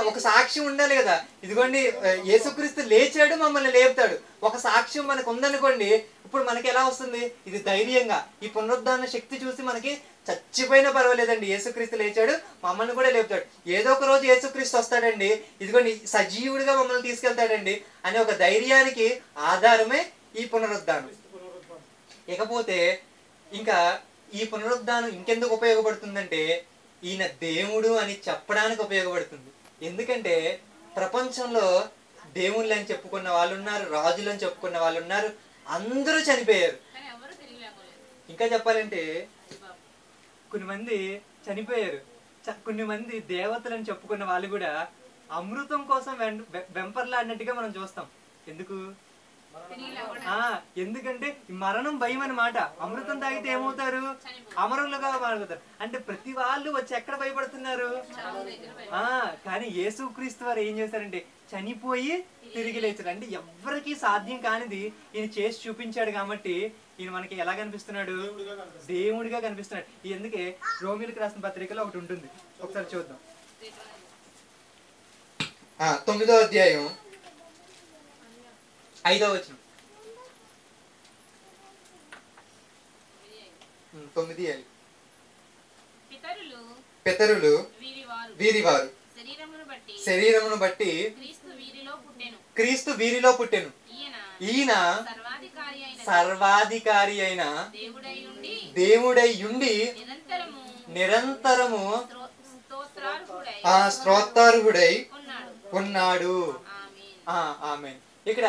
ఒక సాక్ష్యం ఉండాలి కదా. ఇదిగోండి యేసుక్రీస్తు లేచాడు, మమ్మల్ని లేపుతాడు. ఒక సాక్ష్యం మనకు ఉందనుకోండి, ఇప్పుడు మనకి ఎలా వస్తుంది? ఇది ధైర్యంగా ఈ పునరుద్ధాన శక్తి చూసి మనకి చచ్చిపోయినా పర్వాలేదండి, యేసుక్రీస్తు లేచాడు, మమ్మల్ని కూడా లేపుతాడు. ఏదో ఒక రోజు యేసుక్రీస్తు వస్తాడండి, ఇదిగోండి సజీవుడిగా మమ్మల్ని తీసుకెళ్తాడండి అనే ఒక ధైర్యానికి ఆధారమే ఈ పునరుద్ధానం. ఇకపోతే ఇంకా ఈ పునరుద్ధానం ఇంకెందుకు ఉపయోగపడుతుందంటే ఈయన దేవుడు అని చెప్పడానికి ఉపయోగపడుతుంది. ఎందుకంటే ప్రపంచంలో దేవుళ్ళు అని చెప్పుకున్న వాళ్ళు ఉన్నారు, రాజులు అని చెప్పుకున్న వాళ్ళు ఉన్నారు, అందరూ చనిపోయారు. ఇంకా చెప్పాలంటే కొన్ని మంది చనిపోయారు, కొన్ని మంది దేవతలు అని చెప్పుకున్న వాళ్ళు కూడా అమృతం కోసం వెంపర్లాడినట్టుగా మనం చూస్తాం. ఎందుకు? ఎందుకంటే మరణం భయం అన్నమాట. అమృతం తాగితే ఏమవుతారు? అమరులుగా మారుతారు. అంటే ప్రతి వాళ్ళు వచ్చి ఎక్కడ భయపడుతున్నారు? కానీ యేసుక్రీస్తు వారు ఏం చేశారంటే చనిపోయి తిరిగి లేచారు. అంటే ఎవరికి సాధ్యం కానిది ఈయన చేసి చూపించాడు కాబట్టి ఈయన మనకి ఎలా కనిపిస్తున్నాడు? దేవుడిగా కనిపిస్తున్నాడు. ఎందుకే రోమిలకు రాసిన పత్రికలో ఒకటి ఉంటుంది, ఒకసారి చూద్దాం. 9వ అధ్యాయం 5వ వచనం. 9:5. పితరులు వీరివారు శరీరమును బట్టి క్రీస్తు వీరిలో పుట్టెను. ఈయన సర్వాధికారి అయిన దేవుడై ఉండి నిరంతరము స్తోత్రార్హుడై ఉన్నాడు. ఆమేన్. ఇక్కడ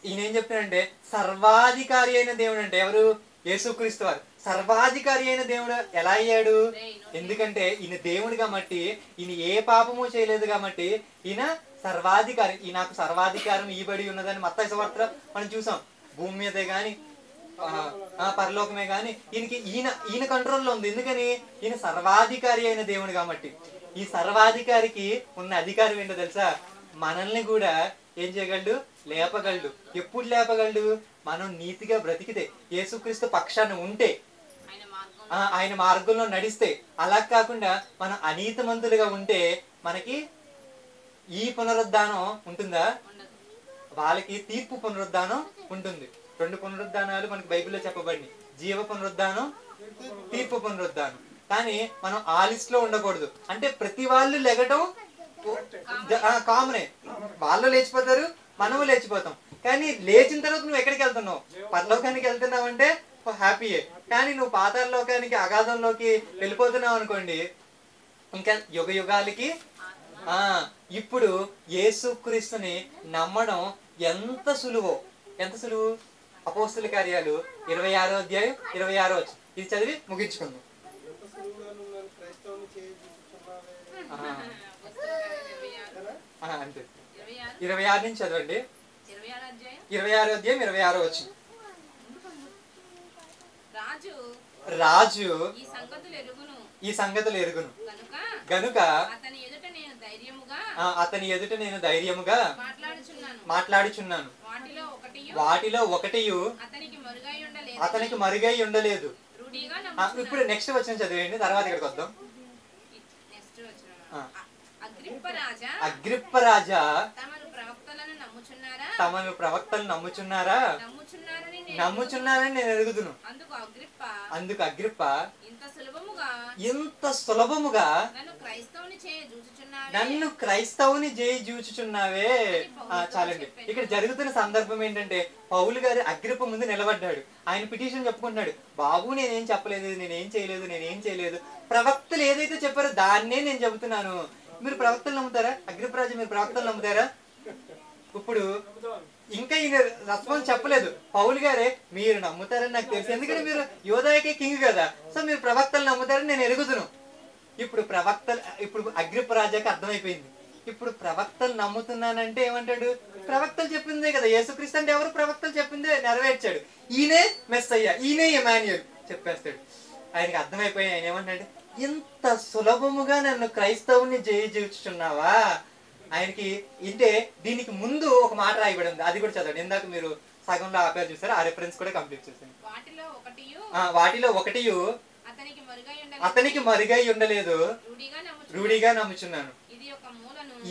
ఈయన ఏం చెప్తున్నాడంటే సర్వాధికారి అయిన దేవుడు అంటే ఎవరు? యేసుక్రీస్తు వారు. సర్వాధికారి అయిన దేవుడు ఎలా అయ్యాడు? ఎందుకంటే ఈయన దేవుడు కాబట్టి, ఈయన ఏ పాపము చేయలేదు కాబట్టి ఈయన సర్వాధికారి. ఈ నాకు సర్వాధికారం ఇవ్వబడి ఉన్నదని మత్తయి సువార్తలో మనం చూసాం. భూమి మీదే గాని పరలోకమే గాని ఈయన కంట్రోల్లో ఉంది. ఎందుకని? ఈయన సర్వాధికారి అయిన దేవుడు కాబట్టి. ఈ సర్వాధికారికి ఉన్న అధికారం ఏంటో తెలుసా? మనల్ని కూడా ఏం చేయగలడు? లేపగలడు. ఎప్పుడు లేపగలడు? మనం నీతిగా బ్రతికితే, యేసుక్రీస్తు పక్షాన ఉంటే, ఆయన మార్గంలో నడిస్తే. అలా కాకుండా మనం అనీతిమంతులుగా ఉంటే మనకి ఈ పునరుద్ధానం ఉంటుందా? వాళ్ళకి తీర్పు పునరుద్ధానం ఉంటుంది. 2 పునరుద్ధానాలు మనకి బైబిల్లో చెప్పబడి, జీవ పునరుద్ధానం, తీర్పు పునరుద్ధానం. కానీ మనం ఆ లిస్ట్ లో ఉండకూడదు. అంటే ప్రతి వాళ్ళు లెగటం కామనే. వాళ్ళు లేచిపోతారు, మనము లేచిపోతాం. కానీ లేచిన తర్వాత నువ్వు ఎక్కడికి వెళ్తున్నావు? పరలోకానికి వెళ్తున్నావు అంటే హ్యాపీయే. కానీ నువ్వు పాతాళలోకానికి, అగాధంలోకి వెళ్ళిపోతున్నావు అనుకోండి, ఇంకా యుగ యుగాలకి. ఇప్పుడు యేసుక్రీస్తుని నమ్మడం ఎంత సులువో, ఎంత సులువు! అపోస్తుల కార్యాలు 26వ అధ్యాయం 26వ వచనం. ఇది చదివి ముగించుకుందాం. అంతే, 26 నుంచి చదవండి. 26వ అధ్యాయం 26వ వచనం. రాజు ఈ సంగతులు ఎరుగును గనుక అతని ఎదుట నేను ధైర్యముగా మాట్లాడుచున్నాను. వాటిలో ఒకటియు అతనికి మరుగై ఉండలేదు. ఇప్పుడు నెక్స్ట్ వచనం చదివేయండి, తర్వాత ఇక్కడికి వద్దాం. అగ్రిప్ప రాజా తమను ప్రవక్తలను నమ్ముచున్నారని నేను ఎరుగుదును. అందుకు అగ్రిప్ప ఇంత సులభముగా నన్ను క్రైస్తవుని చేయి జూచుచున్నావే. చాలండి. ఇక్కడ జరుగుతున్న సందర్భం ఏంటంటే, పౌలు గారు అగ్రిప్ప ముందు నిలబడ్డాడు. ఆయన పిటిషన్ చెప్పుకుంటున్నాడు. బాబు, నేనేం చెప్పలేదు, నేనేం చేయలేదు. ప్రవక్తలు ఏదైతే చెప్పారో దాన్నే నేను చెబుతున్నాను. మీరు ప్రవక్తలు నమ్ముతారా? అగ్రిప్ప రాజు, మీరు ప్రవక్తలు నమ్ముతారా? ఇప్పుడు ఇంకా ఈయన రెస్పాన్స్ చెప్పలేదు. పౌలు గారే, మీరు నమ్ముతారని నాకు తెలుసు, ఎందుకంటే మీరు యోధాయకే కింగ్ కదా, సో మీరు ప్రవక్తలు నమ్ముతారని నేను ఎరుగుదును. ఇప్పుడు అగ్రిప్ప రాజాకి అర్థమైపోయింది. ఇప్పుడు ప్రవక్తలు నమ్ముతున్నానంటే ఏమంటాడు? ప్రవక్తలు చెప్పిందే కదా, యేసుక్రీస్తు అంటే ఎవరు? ప్రవక్తలు చెప్పిందే నెరవేర్చాడు. ఈయనే మెస్సయ్య, ఈయనే ఎమాన్యుయల్ చెప్పేస్తాడు. ఆయనకి అర్థమైపోయి ఆయన ఏమంటాడు? ఇంత సులభముగా నన్ను క్రైస్తవుని జయించుచున్నావా? ఆయనకి ఇంటే దీనికి ముందు ఒక మాట రాయబడి ఉంది, అది కూడా చదవండి. ఇందాక మీరు సగంలో ఆపారు చూసారు, ఆ రెఫరెన్స్ కూడా కంప్లీట్ చేసాను. వాటిలో ఒకటియు అతనికి మరుగై ఉండలేదు, రూఢిగా నమ్ముచున్నాను.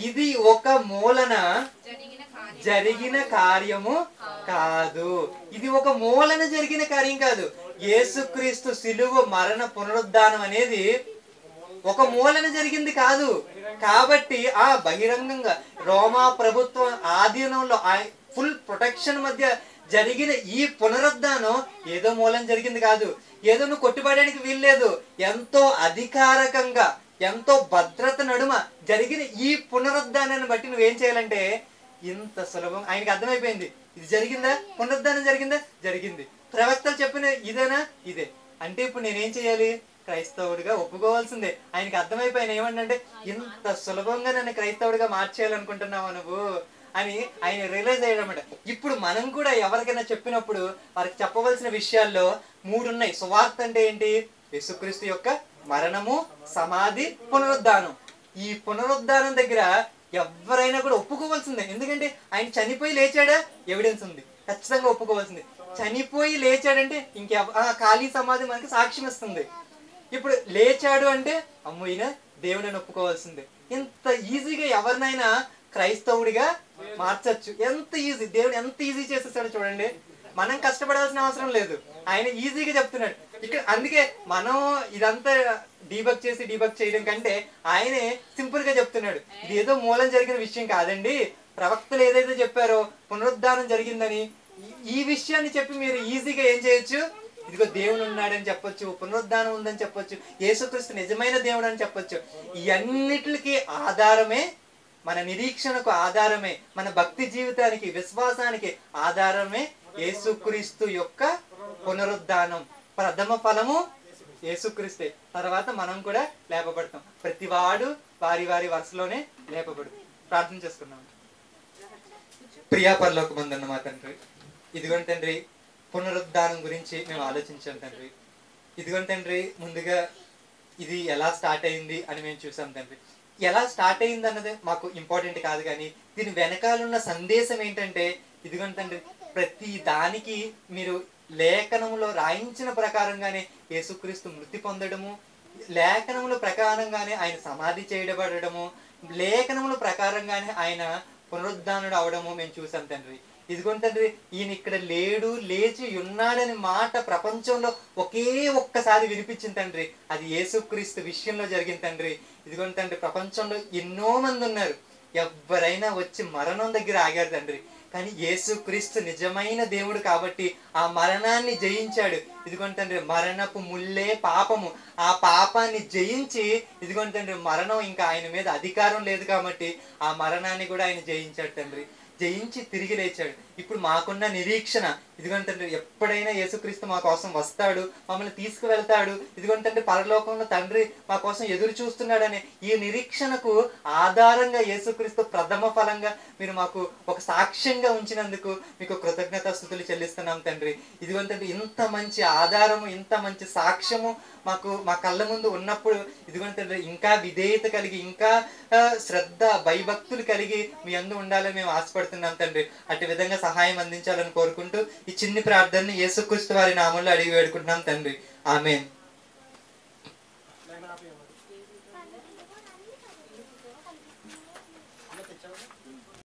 ఇది ఒక మూలన జరిగిన కార్యము కాదు. ఇది ఒక మూలన జరిగిన కార్యం కాదు. యేసుక్రీస్తు శిలువ మరణ పునరుద్ధానం అనేది ఒక మూలన జరిగింది కాదు. కాబట్టి ఆ బహిరంగంగా రోమా ప్రభుత్వం ఆధీనంలో ఫుల్ ప్రొటెక్షన్ మధ్య జరిగిన ఈ పునరుద్ధానం ఏదో మూలం జరిగింది కాదు. ఏదో నువ్వు కొట్టుబడడానికి వీల్లేదు. ఎంతో అధికారకంగా, ఎంతో భద్రత నడుమ జరిగిన ఈ పునరుద్ధానాన్ని బట్టి నువ్వేం చేయాలంటే, ఇంత సులభం. ఆయనకి అర్థమైపోయింది, ఇది జరిగిందా? పునరుద్ధానం జరిగిందా? జరిగింది. ప్రవక్తలు చెప్పిన ఇదేనా? ఇదే. అంటే ఇప్పుడు నేనేం చేయాలి? క్రైస్తవుడిగా ఒప్పుకోవాల్సిందే. ఆయనకి అర్థమైపోయిన ఏమంటే, ఇంత సులభంగా నన్ను క్రైస్తవుడిగా మార్చేయాలనుకుంటున్నావా నువ్వు అని ఆయన రియలైజ్ అయ్యాడనమాట. ఇప్పుడు మనం కూడా ఎవరికైనా చెప్పినప్పుడు వారికి చెప్పవలసిన విషయాల్లో 3 ఉన్నాయి. సువార్త అంటే ఏంటి? యేసుక్రీస్తు యొక్క మరణము, సమాధి, పునరుద్ధానం. ఈ పునరుద్ధానం దగ్గర ఎవరైనా కూడా ఒప్పుకోవాల్సిందే. ఎందుకంటే ఆయన చనిపోయి లేచాడా? ఎవిడెన్స్ ఉంది, ఖచ్చితంగా ఒప్పుకోవాల్సిందే. చనిపోయి లేచాడంటే ఖాళీ సమాధి మనకి సాక్ష్యం ఇస్తుంది. ఇప్పుడు లేచాడు అంటే అమ్మో ఈయన దేవుడిని ఒప్పుకోవాల్సిందే. ఇంత ఈజీగా ఎవరినైనా క్రైస్తవుడిగా మార్చచ్చు. ఎంత ఈజీ! దేవుడు ఎంత ఈజీ చేసేసాడు చూడండి. మనం కష్టపడాల్సిన అవసరం లేదు, ఆయన ఈజీగా చెప్తున్నాడు ఇక్కడ. అందుకే మనం ఇదంతా డీబక్ చేయడం కంటే ఆయనే సింపుల్ గా చెప్తున్నాడు. ఇది ఏదో మూలం జరిగిన విషయం కాదండి. ప్రవక్తలు ఏదైతే చెప్పారో పునరుద్ధానం జరిగిందని, ఈ విషయాన్ని చెప్పి మీరు ఈజీగా ఏం చేయొచ్చు? ఇదిగో దేవుడు ఉన్నాడని చెప్పొచ్చు, పునరుద్ధానం ఉందని చెప్పొచ్చు, యేసుక్రీస్తు నిజమైన దేవుడు అని చెప్పొచ్చు. ఇవన్నిటికి ఆధారమే, మన నిరీక్షణకు ఆధారమే, మన భక్తి జీవితానికి, విశ్వాసానికి ఆధారమే యేసుక్రీస్తు యొక్క పునరుద్ధానం. ప్రథమ ఫలము యేసుక్రీస్తే. తర్వాత మనం కూడా లేపబడతాం. ప్రతివాడు వారి వారి వరుసలోనే లేపబడు. ప్రార్థన చేసుకున్నాం. ప్రియా పరలోకమందున్న మా తండ్రి, ఇదిగోండి తండ్రి పునరుద్ధానం గురించి మేము ఆలోచించాం తండ్రి. ఇదిగోండి తండ్రి ముందుగా ఇది ఎలా స్టార్ట్ అయింది అని మేము చూసాం తండ్రి. ఎలా స్టార్ట్ అయింది అన్నది మాకు ఇంపార్టెంట్ కాదు, కానీ దీని వెనకాలన్న సందేశం ఏంటంటే ఇదిగోండి తండ్రి ప్రతి దానికి మీరు లేఖనంలో రాయించిన ప్రకారంగానే యేసుక్రీస్తు మృతి పొందడము, లేఖనముల ప్రకారంగానే ఆయన సమాధి చేయబడము, లేఖనముల ప్రకారంగానే ఆయన పునరుద్ధానుడు అవడము మేము చూసాం తండ్రి. ఇదిగోండి తండ్రి ఈయన ఇక్కడ లేడు, లేచి ఉన్నాడని మాట ప్రపంచంలో ఒకే ఒక్కసారి వినిపించింది తండ్రి. అది యేసుక్రీస్తు విషయంలో జరిగింది తండ్రి. ఇదిగోండి తండ్రి ప్రపంచంలో ఎన్నో మంది ఉన్నారు, ఎవరైనా వచ్చి మరణం దగ్గర ఆగారు తండ్రి. కానీ యేసుక్రీస్తు నిజమైన దేవుడు కాబట్టి ఆ మరణాన్ని జయించాడు. ఇదిగోండి తండ్రి మరణపు ముల్లే పాపము, ఆ పాపాన్ని జయించి ఇదిగోండి తండ్రి మరణం ఇంకా ఆయన మీద అధికారం లేదు కాబట్టి ఆ మరణాన్ని కూడా ఆయన జయించాడు తండ్రి. జయించి తిరిగి లేచాడు. ఇప్పుడు మాకున్న నిరీక్షణ ఇదిగోండి తండ్రి ఎప్పుడైనా యేసుక్రీస్తు మా కోసం వస్తాడు, మమ్మల్ని తీసుకువెళ్తాడు, ఇదిగోండి తండ్రి పరలోకంలో తండ్రి మా కోసం ఎదురు చూస్తున్నాడనే ఈ నిరీక్షణకు ఆధారంగా యేసుక్రీస్తు ప్రథమ ఫలంగా మీరు మాకు ఒక సాక్ష్యంగా ఉంచినందుకు మీకు కృతజ్ఞతాస్తుతులు చెల్లిస్తున్నాం తండ్రి. ఇదిగోండి తండ్రి ఇంత మంచి ఆధారము, ఇంత మంచి సాక్ష్యము మాకు మా కళ్ళ ముందు ఉన్నప్పుడు ఇదిగోండి తండ్రి ఇంకా విధేయత కలిగి, ఇంకా శ్రద్ధ భయభక్తులు కలిగి మీ అందు ఉండాలని మేము ఆశపడుతున్నాం తండ్రి. అట్టి విధంగా సహాయం అందించాలని కోరుకుంటూ ఈ చిన్ని ప్రార్థనని యేసుక్రీస్తు వారి నామంలో అడిగి వేడుకుంటున్నాం తండ్రి. ఆమేన్.